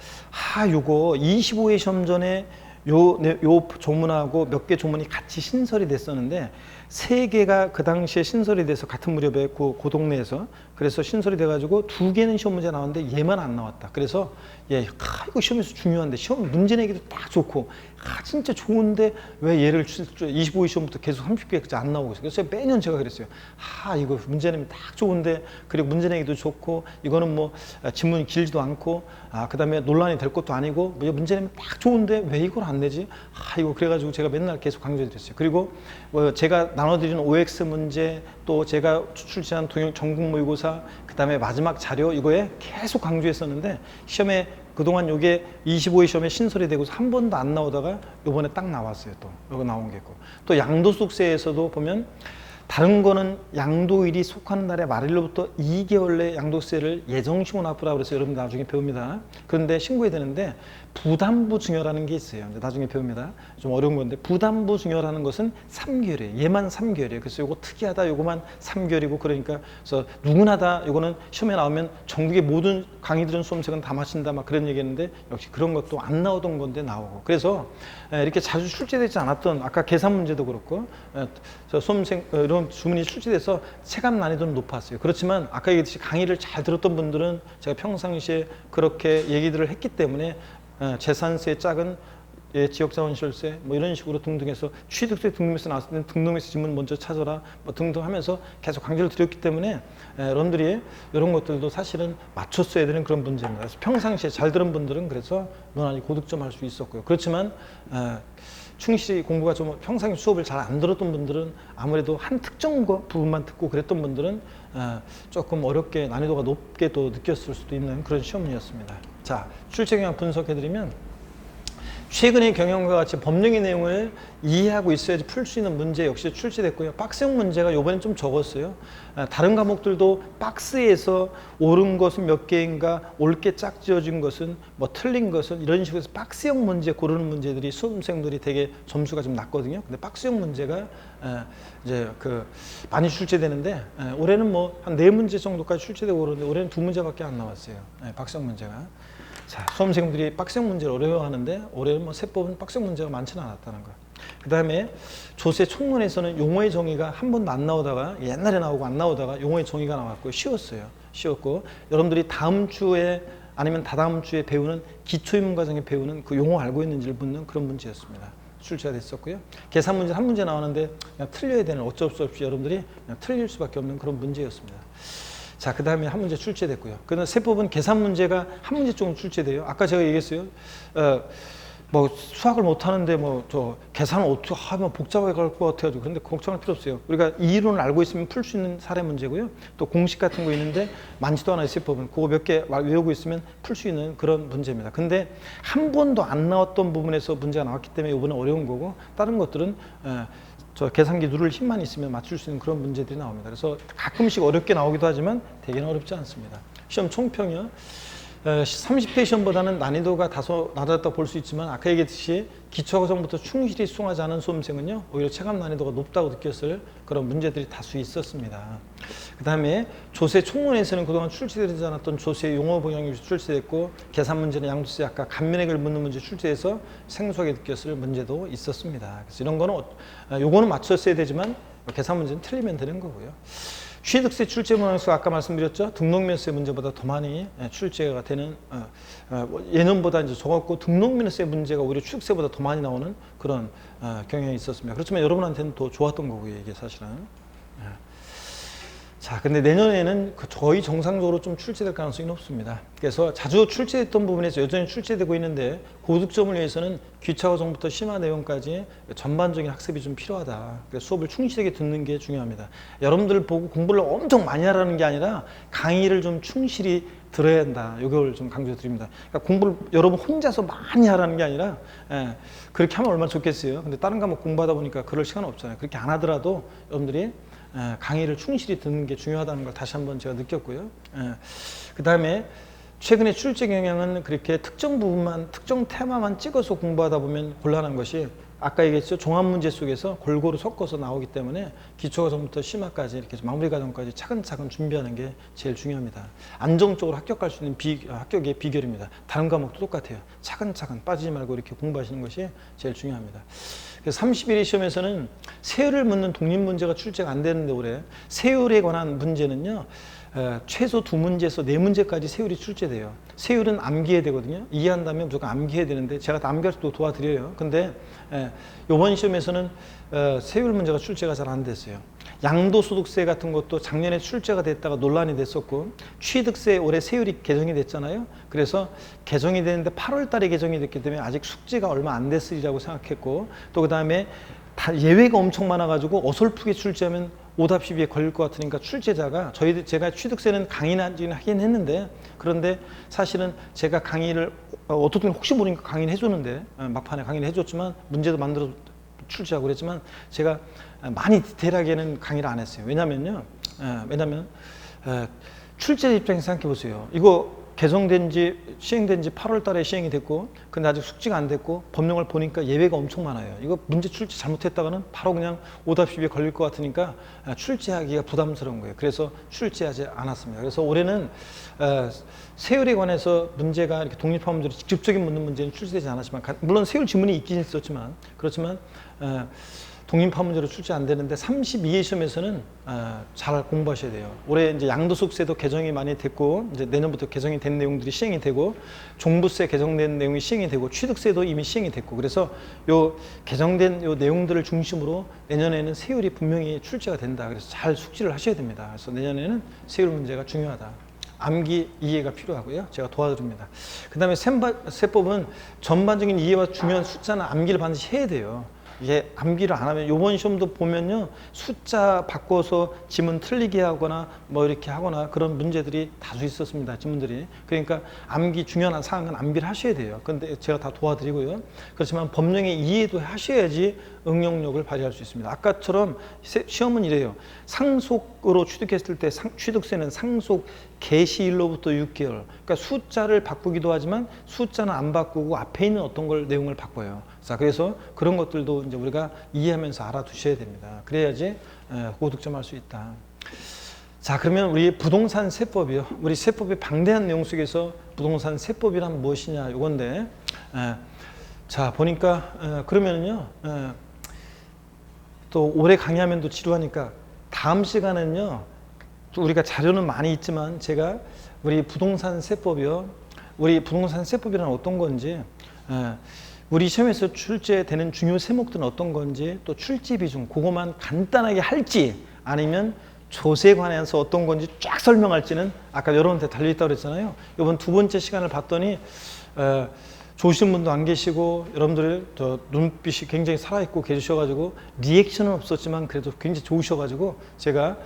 S1: 요거 25회 시험 전에 요 조문하고 몇 개 조문이 같이 신설이 됐었는데 세 개가 그 당시에 신설이 돼서 같은 무렵에 그 동네에서 그래서 신설이 돼가지고 두 개는 시험 문제 나왔는데 얘만 안 나왔다. 그래서 이거 시험에서 중요한데 시험 문제 내기도 딱 좋고 진짜 좋은데 왜 얘를 25회 시험부터 계속 30개까지 안 나오고 있어요. 그래서 매년 제가 그랬어요. 이거 문제 내면 딱 좋은데 그리고 문제 내기도 좋고 이거는 뭐 지문이 길지도 않고 그 다음에 논란이 될 것도 아니고 문제 내면 딱 좋은데 왜 이걸 안 내지? 이거 그래가지고 제가 맨날 계속 강조드렸어요. 그리고 제가 나눠드리는 OX 문제 또 제가 출제한 전국 모의고사 그 다음에 마지막 자료 이거에 계속 강조했었는데 시험에 그동안 이게 25회 시험에 신설이 되고서 한 번도 안 나오다가 이번에 딱 나왔어요. 또 이거 나온 게 있고 또 양도소득세에서도 보면 다른 거는 양도일이 속하는 날의 말일로부터 2개월 내 양도세를 예정신고 납부라고 그래서 여러분 나중에 배웁니다. 그런데 신고해야 되는데 부담부 증여라는 게 있어요. 나중에 배웁니다. 좀 어려운 건데 부담부 증여라는 것은 3개월이에요. 얘만 3개월이에요. 그래서 이거 특이하다. 이거만 3개월이고 그러니까 그래서 누구나 다 이거는 시험에 나오면 전국의 모든 강의 들은 수험생은 다 마친다 막 그런 얘기했는데 역시 그런 것도 안 나오던 건데 나오고 그래서 이렇게 자주 출제되지 않았던 아까 계산 문제도 그렇고 수험생 이런 주문이 출제돼서 체감 난이도는 높았어요. 그렇지만 아까 얘기했듯이 강의를 잘 들었던 분들은 제가 평상시에 그렇게 얘기들을 했기 때문에 재산세 작은 지역자원시설세 뭐 이런 식으로 등등 해서 취득세 등록세 나왔을 때는 등록세 지문 먼저 찾아라 뭐 등등 하면서 계속 강조를 드렸기 때문에 여러분들이 이런 것들도 사실은 맞췄어야 되는 그런 문제입니다. 그래서 평상시에 잘 들은 분들은 그래서 무난히 고득점 할 수 있었고요. 그렇지만 충실히 공부가 좀 평상시 수업을 잘 안 들었던 분들은 아무래도 한 특정 부분만 듣고 그랬던 분들은 조금 어렵게 난이도가 높게 또 느꼈을 수도 있는 그런 시험이었습니다. 자, 출제 경향 분석해드리면 최근의 경향과 같이 법령의 내용을 이해하고 있어야지 풀 수 있는 문제 역시 출제됐고요. 박스형 문제가 이번엔 좀 적었어요. 다른 과목들도 박스에서 옳은 것은 몇 개인가, 옳게 짝지어진 것은, 뭐 틀린 것은 이런 식으로 해서 박스형 문제 고르는 문제들이 수험생들이 되게 점수가 좀 낮거든요. 근데 박스형 문제가 이제 많이 출제되는데 올해는 뭐 한 4문제 정도까지 출제되고 그러는데 올해는 2문제밖에 안 나왔어요. 박스형 문제가. 자, 수험생들이 박스형 문제를 어려워하는데 올해는 뭐 세법은 박스형 문제가 많지는 않았다는 거. 그 다음에 조세 총론에서는 용어의 정의가 한 번도 안 나오다가 옛날에 나오고 안 나오다가 용어의 정의가 나왔고 쉬웠어요. 쉬웠고 여러분들이 다음 주에 아니면 다다음 주에 배우는 기초인문 과정에 배우는 그 용어 알고 있는지를 묻는 그런 문제였습니다. 출제가 됐었고요. 계산 문제 한 문제 나왔는데 그냥 틀려야 되는 어쩔 수 없이 여러분들이 그냥 틀릴 수밖에 없는 그런 문제였습니다. 자, 그 다음에 한 문제 출제됐고요. 그러나 세법은 계산 문제가 한 문제 조금 출제돼요. 아까 제가 얘기했어요. 뭐 수학을 못하는데 뭐 저 계산을 어떻게 하면 복잡하게 갈 것 같아가지고 그런데 걱정할 필요 없어요. 우리가 이 이론을 알고 있으면 풀 수 있는 사례 문제고요. 또 공식 같은 거 있는데 많지도 않아요. 세법은 그거 몇 개 외우고 있으면 풀 수 있는 그런 문제입니다. 근데 한 번도 안 나왔던 부분에서 문제가 나왔기 때문에 이번에 어려운 거고 다른 것들은 저 계산기 누를 힘만 있으면 맞출 수 있는 그런 문제들이 나옵니다. 그래서 가끔씩 어렵게 나오기도 하지만 대개는 어렵지 않습니다. 시험 총평이요. 30회 시험보다는 난이도가 다소 낮았다고 볼 수 있지만 아까 얘기했듯이 기초과정부터 충실히 수긍하지 않은 수험생은요 오히려 체감 난이도가 높다고 느꼈을 그런 문제들이 다수 있었습니다. 그 다음에 조세 총론에서는 그동안 출제되지 않았던 조세 용어 번역이 출제됐고 계산 문제는 양도세 아까 간면액을 묻는 문제 출제해서 생소하게 느꼈을 문제도 있었습니다. 그래서 이런 거는 요거는 맞췄어야 되지만 계산 문제는 틀리면 되는 거고요. 취득세 출제 문항수가 아까 말씀드렸죠. 등록면세 문제보다 더 많이 출제가 되는 예년보다 이제 적었고 등록면세 문제가 오히려 취득세보다 더 많이 나오는 그런 경향이 있었습니다. 그렇지만 여러분한테는 더 좋았던 거고요. 이게 사실은. 자, 근데 내년에는 거의 정상적으로 좀 출제될 가능성이 높습니다. 그래서 자주 출제됐던 부분에서 여전히 출제되고 있는데 고득점을 위해서는 기초과정부터 심화 내용까지 전반적인 학습이 좀 필요하다. 그래서 수업을 충실하게 듣는 게 중요합니다. 여러분들 보고 공부를 엄청 많이 하라는 게 아니라 강의를 좀 충실히 들어야 한다. 이걸 좀 강조드립니다. 그러니까 공부를 여러분 혼자서 많이 하라는 게 아니라 그렇게 하면 얼마나 좋겠어요. 근데 다른 과목 공부하다 보니까 그럴 시간 없잖아요. 그렇게 안 하더라도 여러분들이 강의를 충실히 듣는 게 중요하다는 걸 다시 한번 제가 느꼈고요. 그 다음에 최근에 출제 경향은 그렇게 특정 부분만, 특정 테마만 찍어서 공부하다 보면 곤란한 것이 아까 얘기했죠. 종합문제 속에서 골고루 섞어서 나오기 때문에 기초과정부터 심화까지 이렇게 마무리 과정까지 차근차근 준비하는 게 제일 중요합니다. 안정적으로 합격할 수 있는 합격의 비결입니다. 다른 과목도 똑같아요. 차근차근 빠지지 말고 이렇게 공부하시는 것이 제일 중요합니다. 그래서 31회 시험에서는 세율을 묻는 독립문제가 출제가 안 되는데 올해 세율에 관한 문제는요. 최소 2문제에서 4문제까지 세율이 출제돼요. 세율은 암기해야 되거든요. 이해한다면 무조건 암기해야 되는데 제가 다 암기할 수도 도와드려요. 근데 이번 시험에서는 세율 문제가 출제가 잘 안 됐어요. 양도소득세 같은 것도 작년에 출제가 됐다가 논란이 됐었고 취득세 올해 세율이 개정이 됐잖아요. 그래서 개정이 되는데 8월 달에 개정이 됐기 때문에 아직 숙지가 얼마 안 됐으리라고 생각했고 또 그 다음에 다 예외가 엄청 많아가지고 어설프게 출제하면 오답 시비에 걸릴 것 같으니까 출제자가 제가 취득세는 강의는 하긴 했는데 그런데 사실은 제가 강의를 어떻든 혹시 모르니까 강의를 해줬는데 막판에 강의를 해줬지만 문제도 만들어 출제하고 그랬지만 제가 많이 디테일하게는 강의를 안 했어요. 왜냐면 출제 입장에서 생각해 보세요. 이거 개정된 지 시행된 지 8월 달에 시행이 됐고 근데 아직 숙지가 안 됐고 법령을 보니까 예외가 엄청 많아요. 이거 문제 출제 잘못했다가는 바로 그냥 오답 시비에 걸릴 것 같으니까 출제하기가 부담스러운 거예요. 그래서 출제하지 않았습니다. 그래서 올해는 세율에 관해서 문제가 이렇게 독립화 문제로 직접적인 묻는 문제는 출제되지 않았지만 물론 세율 지문이 있긴 있었지만 그렇지만 독립화 문제로 출제 안 되는데 32회 시험에서는 잘 공부하셔야 돼요. 올해 이제 양도소득세도 개정이 많이 됐고 이제 내년부터 개정이 된 내용들이 시행이 되고 종부세 개정된 내용이 시행이 되고 취득세도 이미 시행이 됐고 그래서 요 개정된 요 내용들을 중심으로 내년에는 세율이 분명히 출제가 된다. 그래서 잘 숙지를 하셔야 됩니다. 그래서 내년에는 세율 문제가 중요하다. 암기 이해가 필요하고요. 제가 도와드립니다. 그 다음에 세법은 전반적인 이해와 중요한 숫자는 암기를 반드시 해야 돼요. 이게 암기를 안 하면 이번 시험도 보면요, 숫자 바꿔서 지문 틀리게 하거나 뭐 이렇게 하거나 그런 문제들이 다수 있었습니다. 지문들이. 그러니까 암기 중요한 사항은 암기를 하셔야 돼요. 근데 제가 다 도와드리고요. 그렇지만 법령의 이해도 하셔야지 응용력을 발휘할 수 있습니다. 아까처럼 시험은 이래요. 상속으로 취득했을 때 취득세는 상속 개시일로부터 6개월. 그러니까 숫자를 바꾸기도 하지만 숫자는 안 바꾸고 앞에 있는 어떤 걸 내용을 바꿔요. 자, 그래서 그런 것들도 이제 우리가 이해하면서 알아두셔야 됩니다. 그래야지 고득점할 수 있다. 자, 그러면 우리 부동산 세법이요. 우리 세법의 방대한 내용 속에서 부동산 세법이란 무엇이냐 이건데, 자 보니까 그러면은요, 또 오래 강의하면 또 지루하니까 다음 시간에는요, 또 우리가 자료는 많이 있지만 제가 우리 부동산 세법이요, 우리 부동산 세법이란 어떤 건지, 우리 시험에서 출제되는 중요 세목들은 어떤 건지, 또 출제 비중 그것만 간단하게 할지 아니면 조세에 관해서 어떤 건지 쫙 설명할지는 아까 여러분한테 달려있다고 그랬잖아요. 이번 두 번째 시간을 봤더니 좋으신 분도 안 계시고 여러분들 저 눈빛이 굉장히 살아있고 계셔가지고 리액션은 없었지만 그래도 굉장히 좋으셔가지고 제가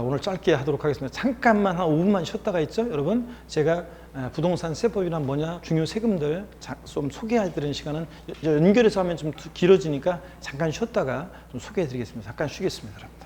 S1: 오늘 짧게 하도록 하겠습니다. 잠깐만 한 5분만 쉬었다가 있죠, 여러분. 제가 부동산 세법이란 뭐냐, 중요 세금들 좀 소개해드리는 시간은 연결해서 하면 좀 길어지니까 잠깐 쉬었다가 좀 소개해드리겠습니다. 잠깐 쉬겠습니다, 여러분.